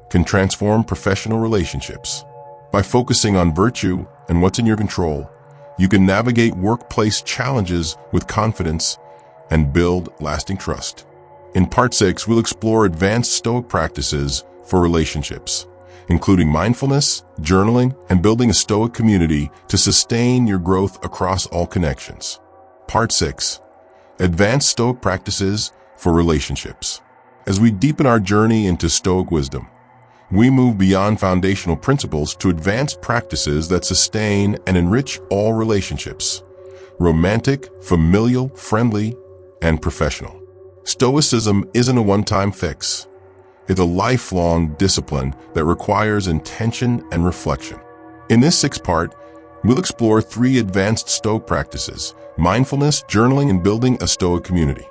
can transform professional relationships. By focusing on virtue and what's in your control, you can navigate workplace challenges with confidence and build lasting trust. In Part 6, we'll explore advanced Stoic practices for relationships, including mindfulness, journaling, and building a Stoic community to sustain your growth across all connections. Part 6. Advanced Stoic practices for relationships. As we deepen our journey into Stoic wisdom, we move beyond foundational principles to advanced practices that sustain and enrich all relationships: romantic, familial, friendly, and professional. Stoicism isn't a one-time fix. It's a lifelong discipline that requires intention and reflection. In this sixth part, we'll explore 3 advanced Stoic practices: mindfulness, journaling, and building a Stoic community,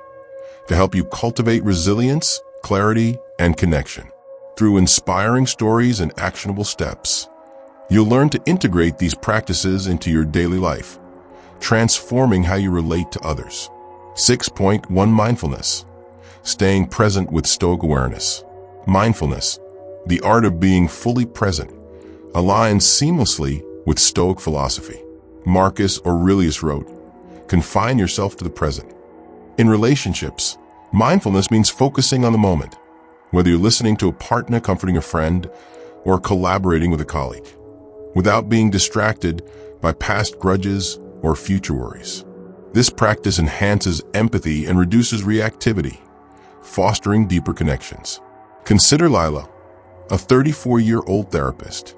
to help you cultivate resilience, clarity, and connection. Through inspiring stories and actionable steps, you'll learn to integrate these practices into your daily life, transforming how you relate to others. 6.1 Mindfulness. Staying present with Stoic awareness. Mindfulness, the art of being fully present, aligns seamlessly with Stoic philosophy. Marcus Aurelius wrote, "Confine yourself to the present." In relationships, mindfulness means focusing on the moment, whether you're listening to a partner, comforting a friend, or collaborating with a colleague, without being distracted by past grudges or future worries. This practice enhances empathy and reduces reactivity, fostering deeper connections. Consider Lila, a 34-year-old therapist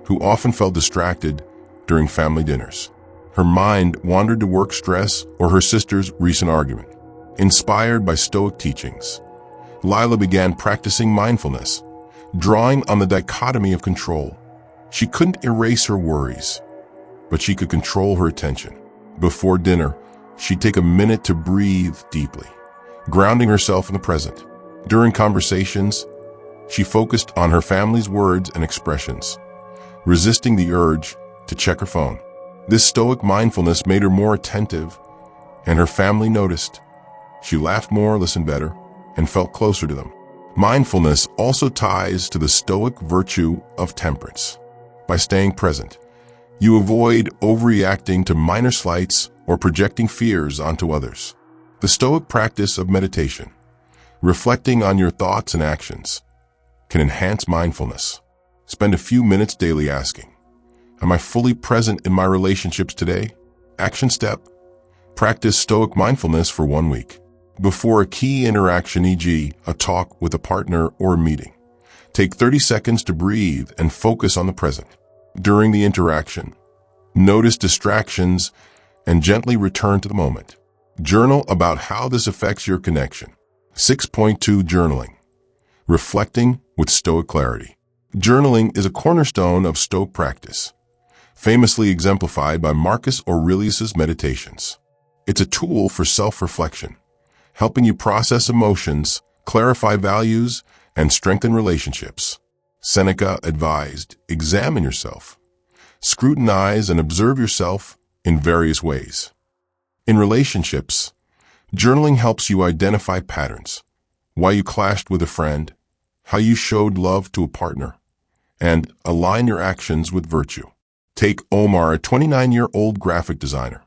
who often felt distracted during family dinners. Her mind wandered to work stress or her sister's recent argument. Inspired by Stoic teachings, Lila began practicing mindfulness, drawing on the dichotomy of control. She couldn't erase her worries, but she could control her attention. Before dinner, she'd take a minute to breathe deeply, grounding herself in the present. During conversations, she focused on her family's words and expressions, resisting the urge to check her phone. This Stoic mindfulness made her more attentive, and her family noticed. She laughed more, listened better, and felt closer to them. Mindfulness also ties to the Stoic virtue of temperance. By staying present, you avoid overreacting to minor slights or projecting fears onto others. The Stoic practice of meditation, reflecting on your thoughts and actions, can enhance mindfulness. Spend a few minutes daily asking, "Am I fully present in my relationships today?" Action step: practice Stoic mindfulness for 1 week. Before a key interaction, e.g., a talk with a partner or a meeting, take 30 seconds to breathe and focus on the present. During the interaction, notice distractions and gently return to the moment. Journal about how this affects your connection. 6.2 Journaling. Reflecting with Stoic clarity. Journaling is a cornerstone of Stoic practice, famously exemplified by Marcus Aurelius' Meditations. It's a tool for self-reflection, helping you process emotions, clarify values, and strengthen relationships. Seneca advised, examine yourself, scrutinize and observe yourself in various ways. In relationships, journaling helps you identify patterns: why you clashed with a friend, how you showed love to a partner, and align your actions with virtue. Take Omar, a 29-year-old graphic designer,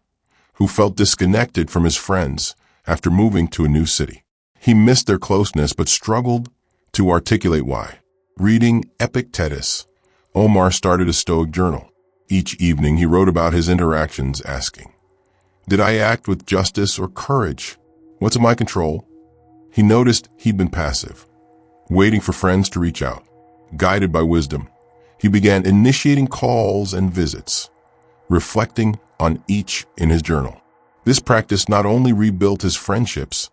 who felt disconnected from his friends after moving to a new city. He missed their closeness but struggled to articulate why. Reading Epictetus, Omar started a Stoic journal. Each evening he wrote about his interactions, asking, "Did I act with justice or courage? What's in my control?" He noticed he'd been passive, waiting for friends to reach out. Guided by wisdom, he began initiating calls and visits, reflecting on each in his journal. This practice not only rebuilt his friendships,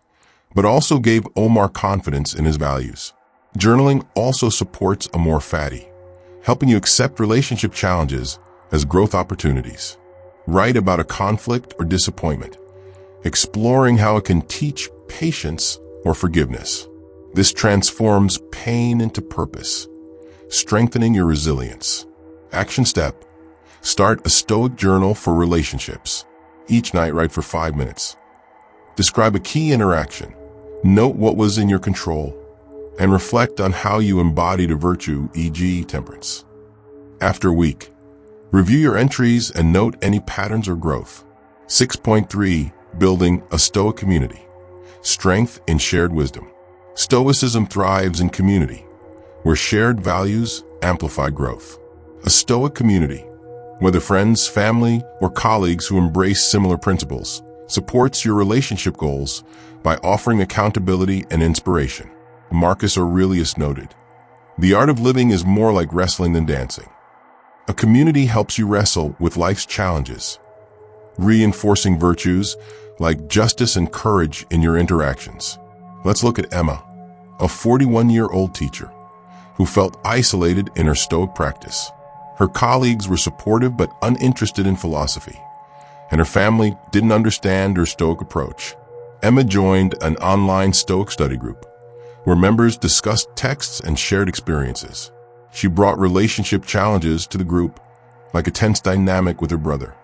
but also gave Omar confidence in his values. Journaling also supports amor fati, helping you accept relationship challenges as growth opportunities. Write about a conflict or disappointment, exploring how it can teach patience or forgiveness. This transforms pain into purpose, strengthening your resilience. Action step: start a Stoic journal for relationships. Each night, write for 5 minutes. Describe a key interaction. Note what was in your control, and reflect on how you embodied a virtue, e.g. temperance. After a week, review your entries and note any patterns or growth. 6.3. Building a Stoic community. Strength in shared wisdom. Stoicism thrives in community, where shared values amplify growth. A Stoic community, whether friends, family, or colleagues who embrace similar principles, supports your relationship goals by offering accountability and inspiration. Marcus Aurelius noted, "The art of living is more like wrestling than dancing." A community helps you wrestle with life's challenges, reinforcing virtues like justice and courage in your interactions. Let's look at Emma, a 41-year-old teacher who felt isolated in her Stoic practice. Her colleagues were supportive but uninterested in philosophy, and her family didn't understand her Stoic approach. Emma joined an online Stoic study group, where members discussed texts and shared experiences. She brought relationship challenges to the group, like a tense dynamic with her brother,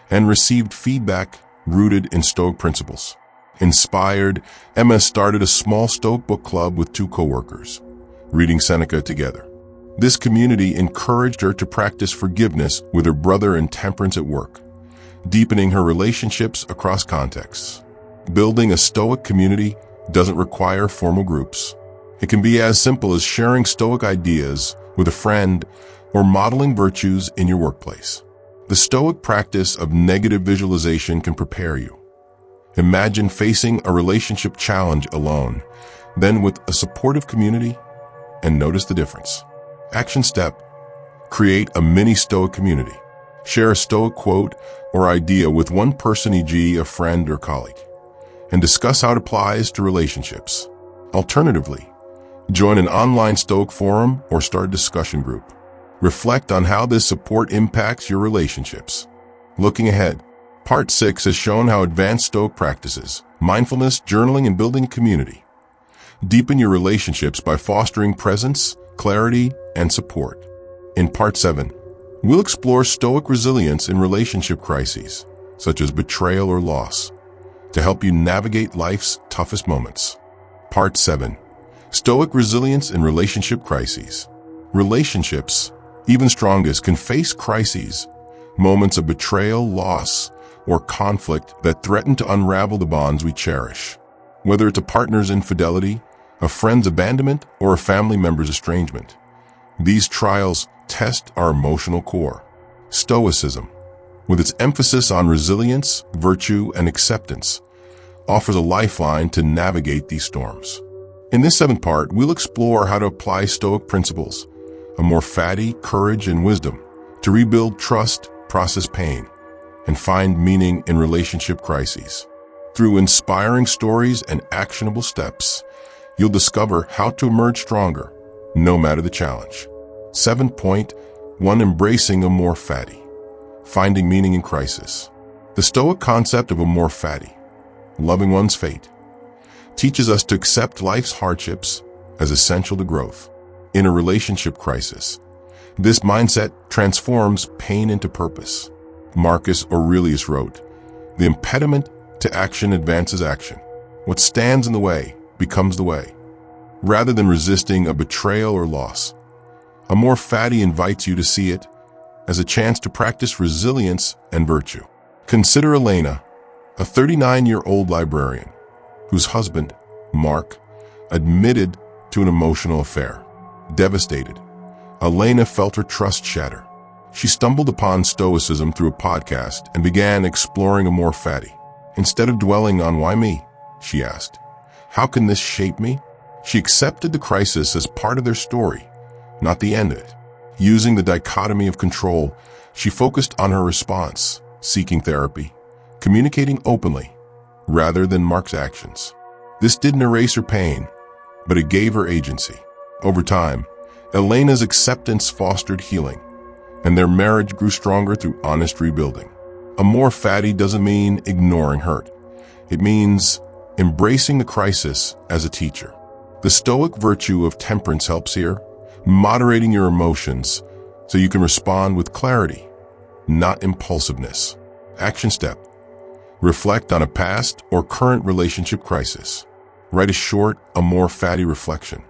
and received feedback rooted in Stoic principles. Inspired, Emma started a small Stoic book club with 2 coworkers, reading Seneca together. This community encouraged her to practice forgiveness with her brother and temperance at work, deepening her relationships across contexts. Building a Stoic community doesn't require formal groups. It can be as simple as sharing Stoic ideas with a friend or modeling virtues in your workplace. The Stoic practice of negative visualization can prepare you. Imagine facing a relationship challenge alone, then with a supportive community, and notice the difference. Action step: create a mini Stoic community. Share a Stoic quote or idea with one person, e.g. a friend or colleague, and discuss how it applies to relationships. Alternatively, join an online Stoic forum or start a discussion group. Reflect on how this support impacts your relationships. Looking ahead, Part 6 has shown how advanced Stoic practices, mindfulness, journaling, and building a community deepen your relationships by fostering presence, clarity, and support. In Part 7, we'll explore Stoic resilience in relationship crises, such as betrayal or loss, to help you navigate life's toughest moments. Part 7. Stoic resilience in relationship crises. Relationships, even strongest, can face crises, moments of betrayal, loss, or conflict that threaten to unravel the bonds we cherish. Whether it's a partner's infidelity, a friend's abandonment, or a family member's estrangement, these trials test our emotional core. Stoicism, with its emphasis on resilience, virtue, and acceptance, offers a lifeline to navigate these storms. In this 7th part, we'll explore how to apply Stoic principles, amor fati, courage, and wisdom, to rebuild trust, process pain, and find meaning in relationship crises. Through inspiring stories and actionable steps, you'll discover how to emerge stronger, no matter the challenge. 7.1. Embracing amor fati. Finding meaning in crisis. The Stoic concept of amor fati, loving one's fate, teaches us to accept life's hardships as essential to growth. In a relationship crisis, this mindset transforms pain into purpose. Marcus Aurelius wrote, "The impediment to action advances action. What stands in the way becomes the way." Rather than resisting a betrayal or loss, Amor Fati invites you to see it as a chance to practice resilience and virtue. Consider Elena, a 39-year-old librarian whose husband, Mark, admitted to an emotional affair. Devastated, Elena felt her trust shatter. She stumbled upon Stoicism through a podcast and began exploring Amor Fati. Instead of dwelling on why me, she asked, how can this shape me? She accepted the crisis as part of their story, not the end of it. Using the dichotomy of control, she focused on her response, seeking therapy, communicating openly, rather than Mark's actions. This didn't erase her pain, but it gave her agency. Over time, Elena's acceptance fostered healing, and their marriage grew stronger through honest rebuilding. Amor Fati doesn't mean ignoring hurt. It means embracing the crisis as a teacher. The Stoic virtue of temperance helps here, moderating your emotions so you can respond with clarity, not impulsiveness. Action step: reflect on a past or current relationship crisis. Write a short Amor Fati reflection.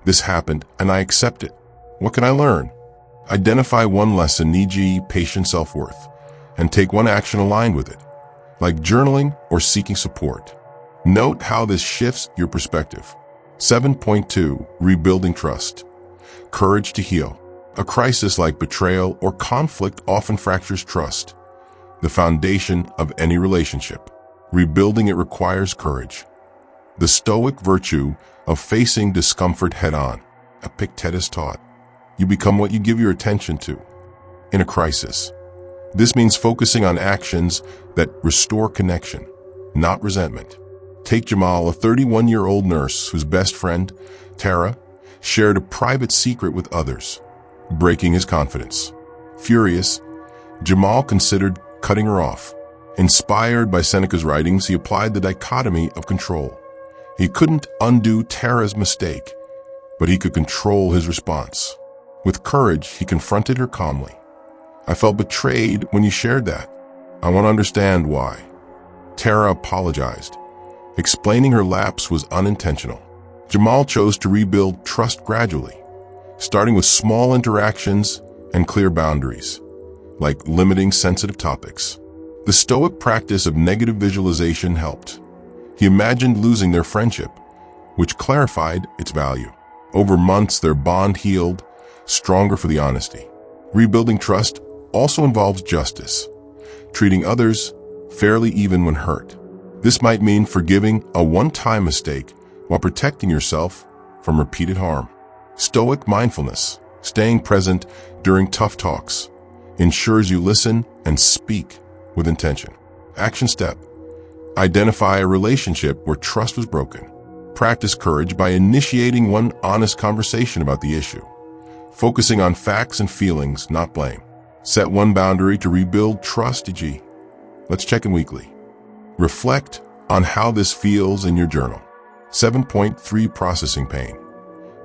This happened and I accept it. What can I learn? Identify one lesson, e.g. patient self-worth, and take one action aligned with it, like journaling or seeking support. Note how this shifts your perspective. 7.2. Rebuilding trust. Courage to heal. A crisis like betrayal or conflict often fractures trust, the foundation of any relationship. Rebuilding it requires courage. The Stoic virtue of facing discomfort head-on. Epictetus taught, you become what you give your attention to. In a crisis, this means focusing on actions that restore connection, not resentment. Take Jamal, a 31-year-old nurse whose best friend, Tara, shared a private secret with others, breaking his confidence. Furious, Jamal considered cutting her off. Inspired by Seneca's writings, he applied the dichotomy of control. He couldn't undo Tara's mistake, but he could control his response. With courage, he confronted her calmly. I felt betrayed when you shared that. I want to understand why. Tara apologized, explaining her lapse was unintentional. Jamal chose to rebuild trust gradually, starting with small interactions and clear boundaries, like limiting sensitive topics. The Stoic practice of negative visualization helped. He imagined losing their friendship, which clarified its value. Over months, their bond healed, stronger for the honesty. Rebuilding trust also involves justice, treating others fairly even when hurt. This might mean forgiving a one-time mistake while protecting yourself from repeated harm. Stoic mindfulness, staying present during tough talks, ensures you listen and speak with intention. Action step: identify a relationship where trust was broken. Practice courage by initiating one honest conversation about the issue, focusing on facts and feelings, not blame. Set one boundary to rebuild trust, e.g. let's check in weekly. Reflect on how this feels in your journal. 7.3. Processing pain.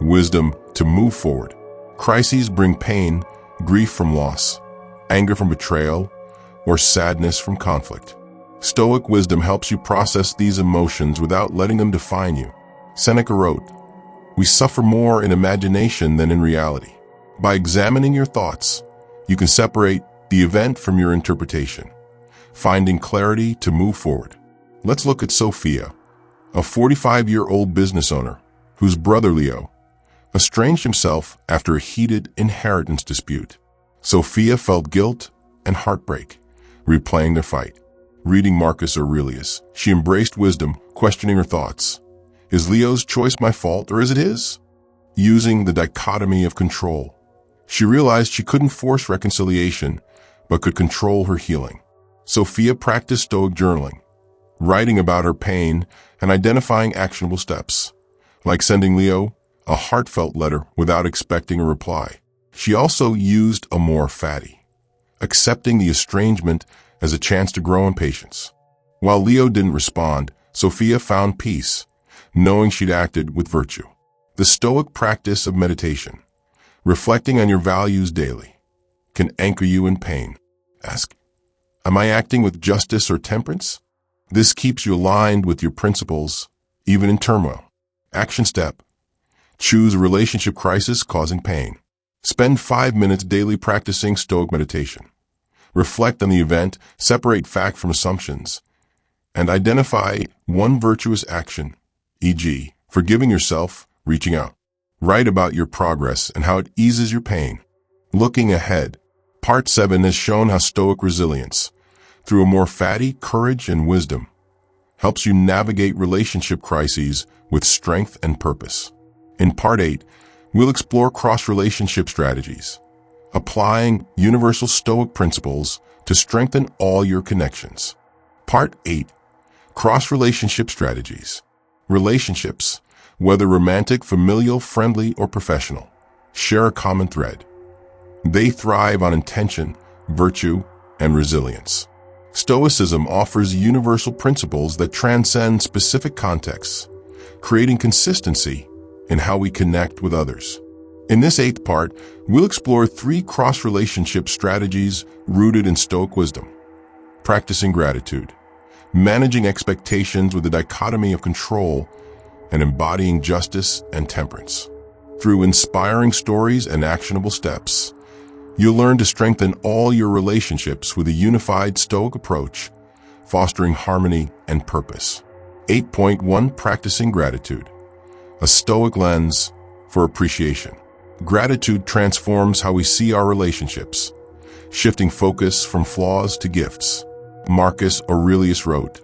Wisdom to move forward. Crises bring pain, grief from loss, anger from betrayal, or sadness from conflict. Stoic wisdom helps you process these emotions without letting them define you. Seneca wrote, "We suffer more in imagination than in reality." By examining your thoughts, you can separate the event from your interpretation, finding clarity to move forward. Let's look at Sophia, a 45-year-old business owner whose brother Leo estranged himself after a heated inheritance dispute. Sophia felt guilt and heartbreak, replaying their fight. Reading Marcus Aurelius, she embraced wisdom, questioning her thoughts. Is Leo's choice my fault or is it his? Using the dichotomy of control, she realized she couldn't force reconciliation, but could control her healing. Sophia practiced Stoic journaling, writing about her pain and identifying actionable steps, like sending Leo a heartfelt letter without expecting a reply. She also used Amor Fati, accepting the estrangement as a chance to grow in patience. While Leo didn't respond, Sophia found peace, knowing she'd acted with virtue. The Stoic practice of meditation, reflecting on your values daily, can anchor you in pain. Ask, am I acting with justice or temperance? This keeps you aligned with your principles, even in turmoil. Action step: choose a relationship crisis causing pain. Spend 5 minutes daily practicing Stoic meditation. Reflect on the event, separate fact from assumptions, and identify one virtuous action, e.g., forgiving yourself, reaching out. Write about your progress and how it eases your pain. Looking ahead, Part 7 has shown how Stoic resilience, through a more fatty courage and wisdom, helps you navigate relationship crises with strength and purpose. In Part 8, we'll explore cross-relationship strategies, applying universal Stoic principles to strengthen all your connections. Part 8. Cross-relationship strategies. Relationships, whether romantic, familial, friendly, or professional, share a common thread. They thrive on intention, virtue, and resilience. Stoicism offers universal principles that transcend specific contexts, creating consistency in how we connect with others. In this 8th part, we'll explore 3 cross-relationship strategies rooted in Stoic wisdom. Practicing gratitude, managing expectations with the dichotomy of control, and embodying justice and temperance. Through inspiring stories and actionable steps, you'll learn to strengthen all your relationships with a unified Stoic approach, fostering harmony and purpose. 8.1 Practicing gratitude. A Stoic lens for appreciation. Gratitude transforms how we see our relationships, shifting focus from flaws to gifts. Marcus Aurelius wrote,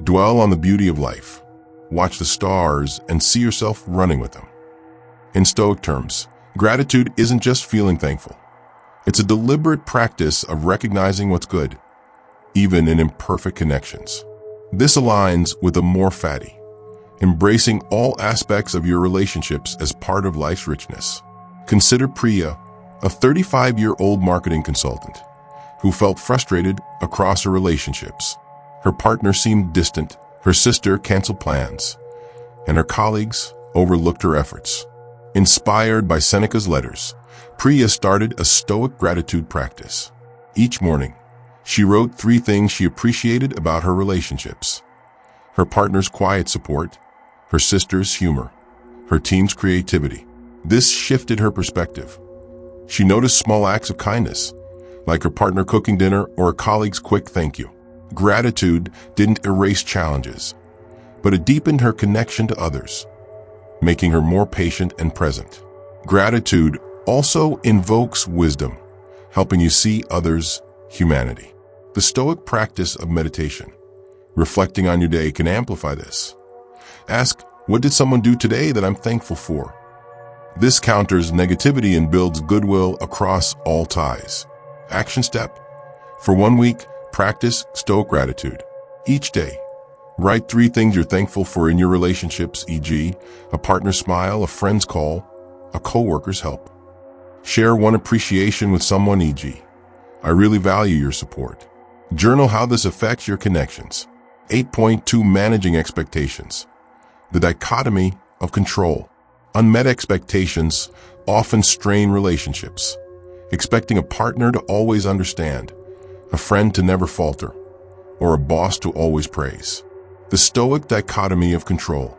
"Dwell on the beauty of life. Watch the stars and see yourself running with them." In Stoic terms, gratitude isn't just feeling thankful. It's a deliberate practice of recognizing what's good, even in imperfect connections. This aligns with the more fatty, embracing all aspects of your relationships as part of life's richness. Consider Priya, a 35-year-old marketing consultant who felt frustrated across her relationships. Her partner seemed distant, her sister canceled plans, and her colleagues overlooked her efforts. Inspired by Seneca's letters, Priya started a Stoic gratitude practice. Each morning, she wrote 3 things she appreciated about her relationships: her partner's quiet support, her sister's humor, her team's creativity. This shifted her perspective. She noticed small acts of kindness, like her partner cooking dinner or a colleague's quick thank you. Gratitude didn't erase challenges, but it deepened her connection to others, making her more patient and present. Gratitude also invokes wisdom, helping you see others' humanity. The Stoic practice of meditation, reflecting on your day, can amplify this. Ask, what did someone do today that I'm thankful for? This counters negativity and builds goodwill across all ties. Action step. For 1 week, practice Stoic gratitude. Each day, write 3 things you're thankful for in your relationships, e.g., a partner's smile, a friend's call, a coworker's help. Share one appreciation with someone, e.g., I really value your support. Journal how this affects your connections. 8.2 Managing expectations. The dichotomy of control. Unmet expectations often strain relationships. Expecting a partner to always understand, a friend to never falter, or a boss to always praise. The Stoic dichotomy of control,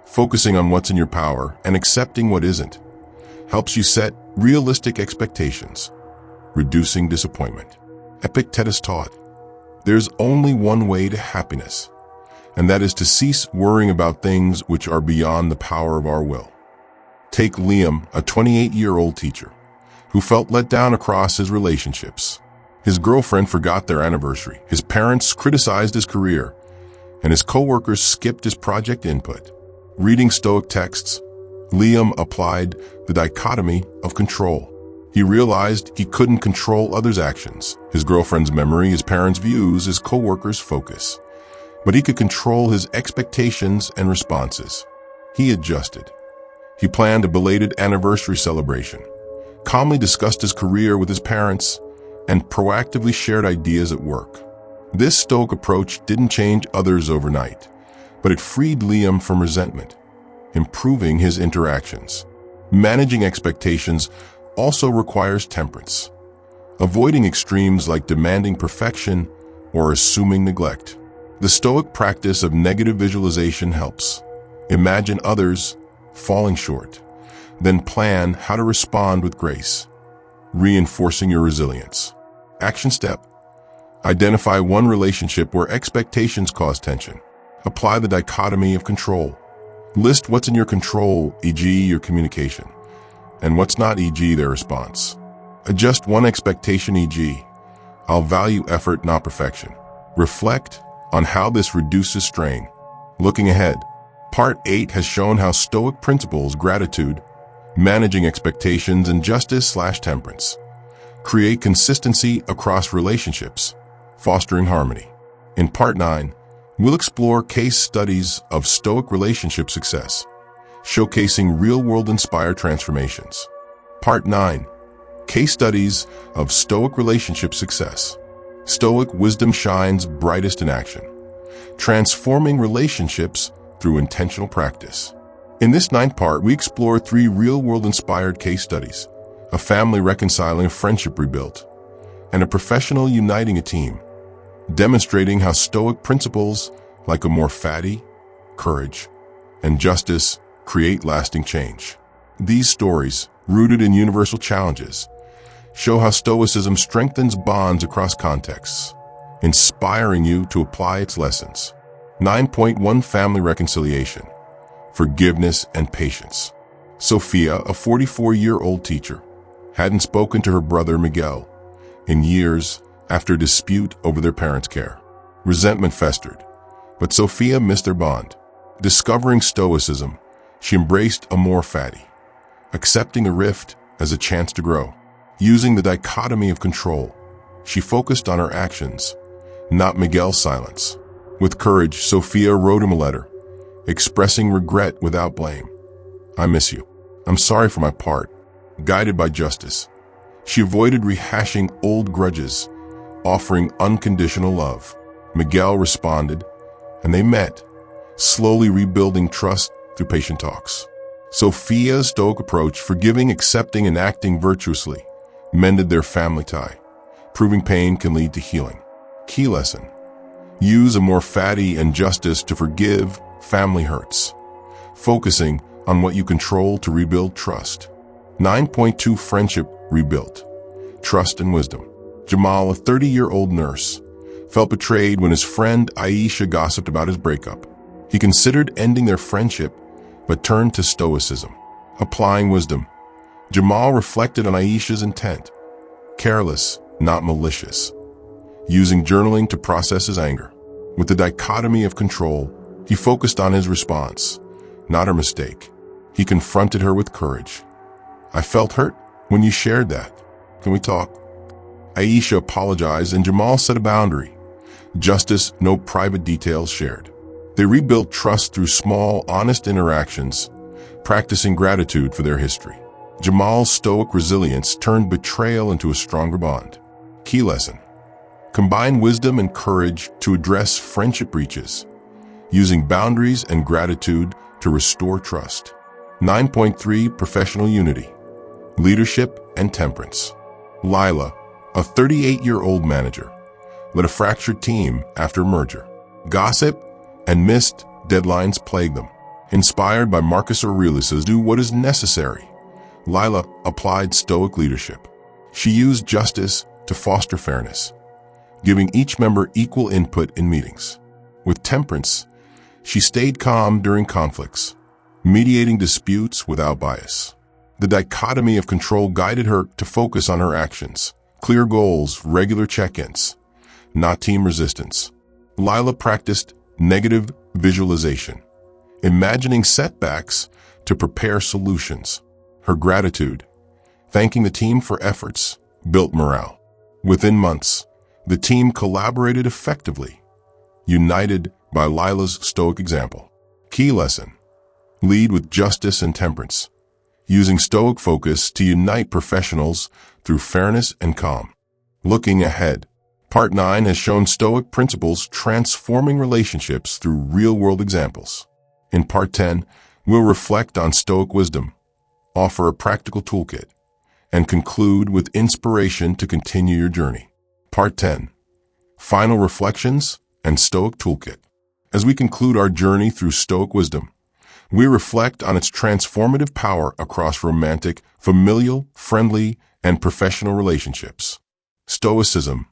focusing on what's in your power and accepting what isn't, helps you set realistic expectations, reducing disappointment. Epictetus taught, there's only one way to happiness, and that is to cease worrying about things which are beyond the power of our will. Take Liam, a 28-year-old teacher, who felt let down across his relationships. His girlfriend forgot their anniversary, his parents criticized his career, and his coworkers skipped his project input. Reading Stoic texts, Liam applied the dichotomy of control. He realized he couldn't control others' actions, his girlfriend's memory, his parents' views, his coworkers' focus. But he could control his expectations and responses. He adjusted. He planned a belated anniversary celebration, calmly discussed his career with his parents, and proactively shared ideas at work. This Stoic approach didn't change others overnight, but it freed Liam from resentment, improving his interactions. Managing expectations also requires temperance, avoiding extremes like demanding perfection or assuming neglect. The Stoic practice of negative visualization helps. Imagine others falling short, Then plan how to respond with grace, reinforcing your resilience. Action step: identify one relationship where expectations cause tension. Apply the dichotomy of control. List what's in your control, e.g. your communication, and what's not, e.g. their response. Adjust one expectation, e.g. I'll value effort, not perfection. Reflect on how this reduces strain. Looking ahead, Part 8 has shown how Stoic principles, gratitude, managing expectations, and justice/temperance create consistency across relationships, fostering harmony. In Part 9, we'll explore case studies of Stoic relationship success, showcasing real-world inspired transformations. Part 9. Case studies of Stoic relationship success. Stoic wisdom shines brightest in action, transforming relationships through intentional practice. In this 9th part, we explore 3 real-world inspired case studies: a family reconciling a friendship rebuilt, and a professional uniting a team, demonstrating how Stoic principles like amor fati, courage, and justice create lasting change. These stories, rooted in universal challenges, show how Stoicism strengthens bonds across contexts, inspiring you to apply its lessons. 9.1 Family reconciliation, forgiveness and patience. Sophia, a 44-year-old teacher, hadn't spoken to her brother Miguel in years after a dispute over their parents' care. Resentment festered, but Sophia missed their bond. Discovering Stoicism, she embraced amor fati, accepting a rift as a chance to grow. Using the dichotomy of control, she focused on her actions, not Miguel's silence. With courage, Sophia wrote him a letter, expressing regret without blame. I miss you. I'm sorry for my part. Guided by justice, she avoided rehashing old grudges, offering unconditional love. Miguel responded, and they met, slowly rebuilding trust through patient talks. Sophia's Stoic approach, forgiving, accepting, and acting virtuously, mended their family tie, proving pain can lead to healing. Key lesson: use amor fati and justice to forgive family hurts, focusing on what you control to rebuild trust. 9.2 Friendship rebuilt, trust and wisdom. Jamal, a 30-year-old nurse, felt betrayed when his friend Aisha gossiped about his breakup. He considered ending their friendship, but turned to Stoicism. Applying wisdom, Jamal reflected on Aisha's intent: careless, not malicious. Using journaling to process his anger. With the dichotomy of control, he focused on his response, not her mistake. He confronted her with courage. I felt hurt when you shared that. Can we talk? Aisha apologized and Jamal set a boundary. Justice, no private details shared. They rebuilt trust through small, honest interactions, practicing gratitude for their history. Jamal's Stoic resilience turned betrayal into a stronger bond. Key lesson: combine wisdom and courage to address friendship breaches, using boundaries and gratitude to restore trust. 9.3 Professional unity, leadership and temperance. Lila, a 38-year-old manager, led a fractured team after a merger. Gossip and missed deadlines plagued them. Inspired by Marcus Aurelius' "do what is necessary," Lila applied Stoic leadership. She used justice to foster fairness, giving each member equal input in meetings. With temperance, she stayed calm during conflicts, mediating disputes without bias. The dichotomy of control guided her to focus on her actions, clear goals, regular check-ins, not team resistance. Lila practiced negative visualization, imagining setbacks to prepare solutions. Her gratitude, thanking the team for efforts, built morale. Within months, the team collaborated effectively, united by Lila's Stoic example. Key lesson: lead with justice and temperance, using Stoic focus to unite professionals through fairness and calm. Looking ahead, Part 9 has shown Stoic principles transforming relationships through real-world examples. In Part 10, we'll reflect on Stoic wisdom, offer a practical toolkit, and conclude with inspiration to continue your journey. Part 10, Final Reflections and Stoic Toolkit. As we conclude our journey through Stoic wisdom, We reflect on its transformative power across romantic, familial, friendly, and professional relationships. Stoicism,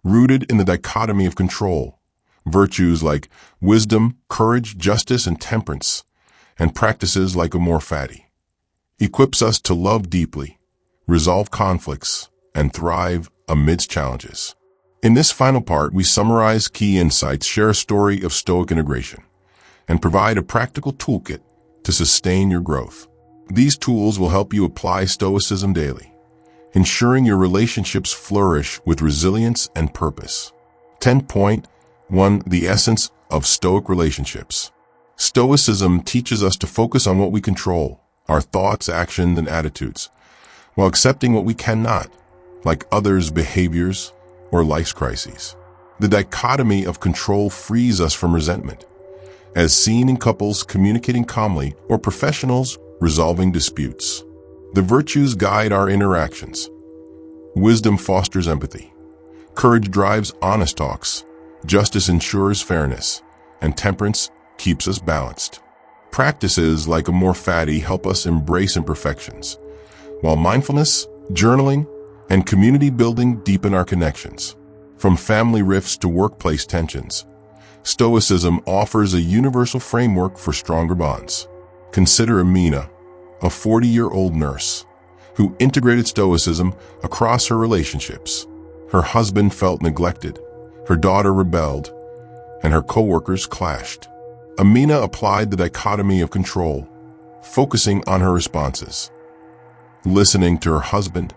rooted in the dichotomy of control, virtues like wisdom, courage, justice, and temperance, and practices like amor fati, equips us to love deeply, resolve conflicts, and thrive amidst challenges. In this final part, we summarize key insights, share a story of Stoic integration, and provide a practical toolkit to sustain your growth. These tools will help you apply Stoicism daily, ensuring your relationships flourish with resilience and purpose. 10.1 The essence of Stoic relationships. Stoicism teaches us to focus on what we control, our thoughts, actions, and attitudes, while accepting what we cannot, like others' behaviors or life's crises. The dichotomy of control frees us from resentment, as seen in couples communicating calmly or professionals resolving disputes. The virtues guide our interactions. Wisdom fosters empathy. Courage drives honest talks. Justice ensures fairness. And temperance keeps us balanced. Practices like amor fati help us embrace imperfections, while mindfulness, journaling, and community building deepen our connections. From family rifts to workplace tensions, Stoicism offers a universal framework for stronger bonds. Consider Amina, a 40-year-old nurse, who integrated Stoicism across her relationships. Her husband felt neglected, her daughter rebelled, and her co-workers clashed. Amina applied the dichotomy of control, focusing on her responses, listening to her husband,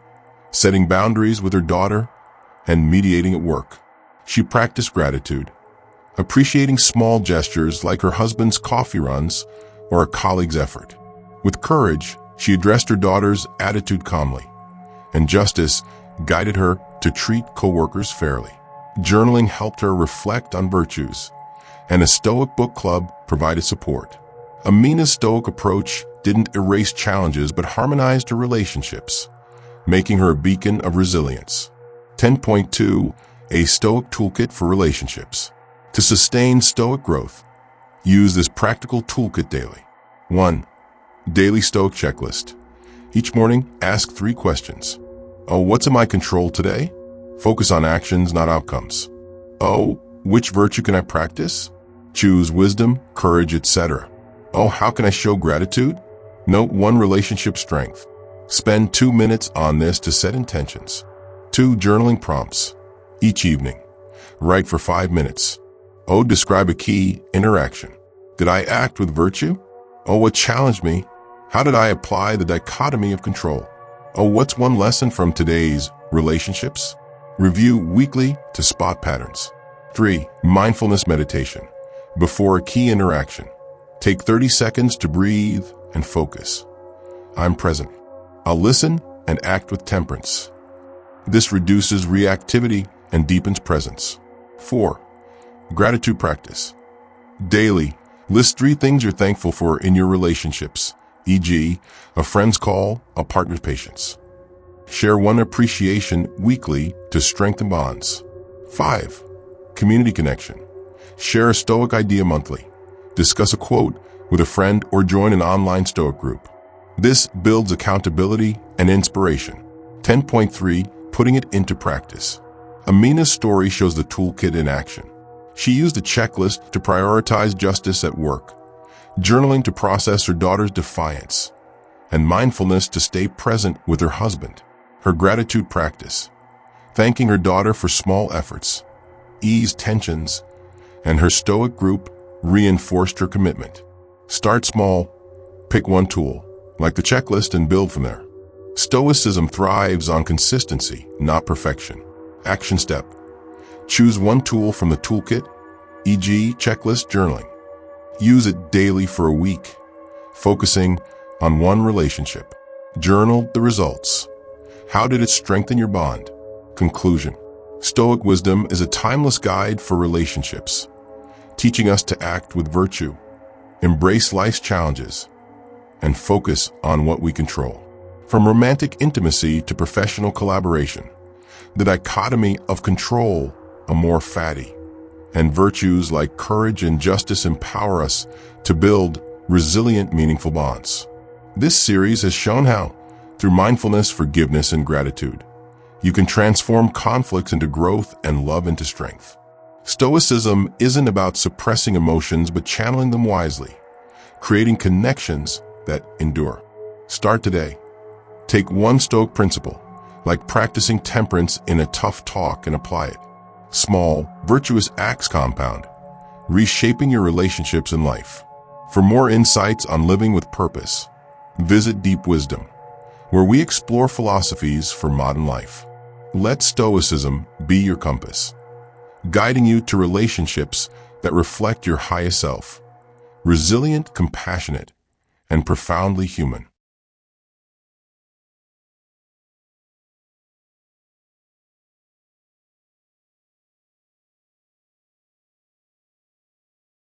setting boundaries with her daughter, and mediating at work. She practiced gratitude, appreciating small gestures like her husband's coffee runs or a colleague's effort. With courage, she addressed her daughter's attitude calmly, and justice guided her to treat co-workers fairly. Journaling helped her reflect on virtues, and a Stoic book club provided support. Amina's Stoic approach didn't erase challenges but harmonized her relationships, making her a beacon of resilience. 10.2 A Stoic Toolkit for Relationships. To sustain Stoic growth, use this practical toolkit daily. 1. Daily Stoic checklist. Each morning, ask 3 questions. Oh, what's in my control today? Focus on actions, not outcomes. Oh, which virtue can I practice? Choose wisdom, courage, etc. Oh, how can I show gratitude? Note 1 relationship strength. Spend 2 minutes on this to set intentions. 2 journaling prompts. Each evening, write for 5 minutes. Oh, describe a key interaction. Did I act with virtue? Oh, what challenged me? How did I apply the dichotomy of control? Oh, what's one lesson from today's relationships? Review weekly to spot patterns. 3. Mindfulness meditation. Before a key interaction, take 30 seconds to breathe and focus. I'm present. I'll listen and act with temperance. This reduces reactivity and deepens presence. 4. Gratitude practice. Daily, list 3 things you're thankful for in your relationships, e.g., a friend's call, a partner's patience. Share 1 appreciation weekly to strengthen bonds. 5. Community connection. Share a Stoic idea monthly. Discuss a quote with a friend or join an online Stoic group. This builds accountability and inspiration. 10.3 Putting it into practice. Amina's story shows the toolkit in action. She used a checklist to prioritize justice at work, journaling to process her daughter's defiance, and mindfulness to stay present with her husband. Her gratitude practice, thanking her daughter for small efforts, eased tensions, and her Stoic group reinforced her commitment. Start small, pick 1 tool, like the checklist, and build from there. Stoicism thrives on consistency, not perfection. Action step. Choose 1 tool from the toolkit, e.g., checklist, journaling. Use it daily for a week, focusing on 1 relationship. Journal the results. How did it strengthen your bond? Conclusion. Stoic wisdom is a timeless guide for relationships, teaching us to act with virtue, embrace life's challenges, and focus on what we control. From romantic intimacy to professional collaboration, the dichotomy of control, amor fati, and virtues like courage and justice empower us to build resilient, meaningful bonds. This series has shown how, through mindfulness, forgiveness, and gratitude, you can transform conflicts into growth and love into strength. Stoicism isn't about suppressing emotions but channeling them wisely, creating connections that endure. Start today. Take one Stoic principle, like practicing temperance in a tough talk, and apply it. Small, virtuous acts compound, reshaping your relationships in life. For more insights on living with purpose, visit Deep Wisdom, where we explore philosophies for modern life. Let Stoicism be your compass, guiding you to relationships that reflect your highest self, resilient, compassionate, and profoundly human.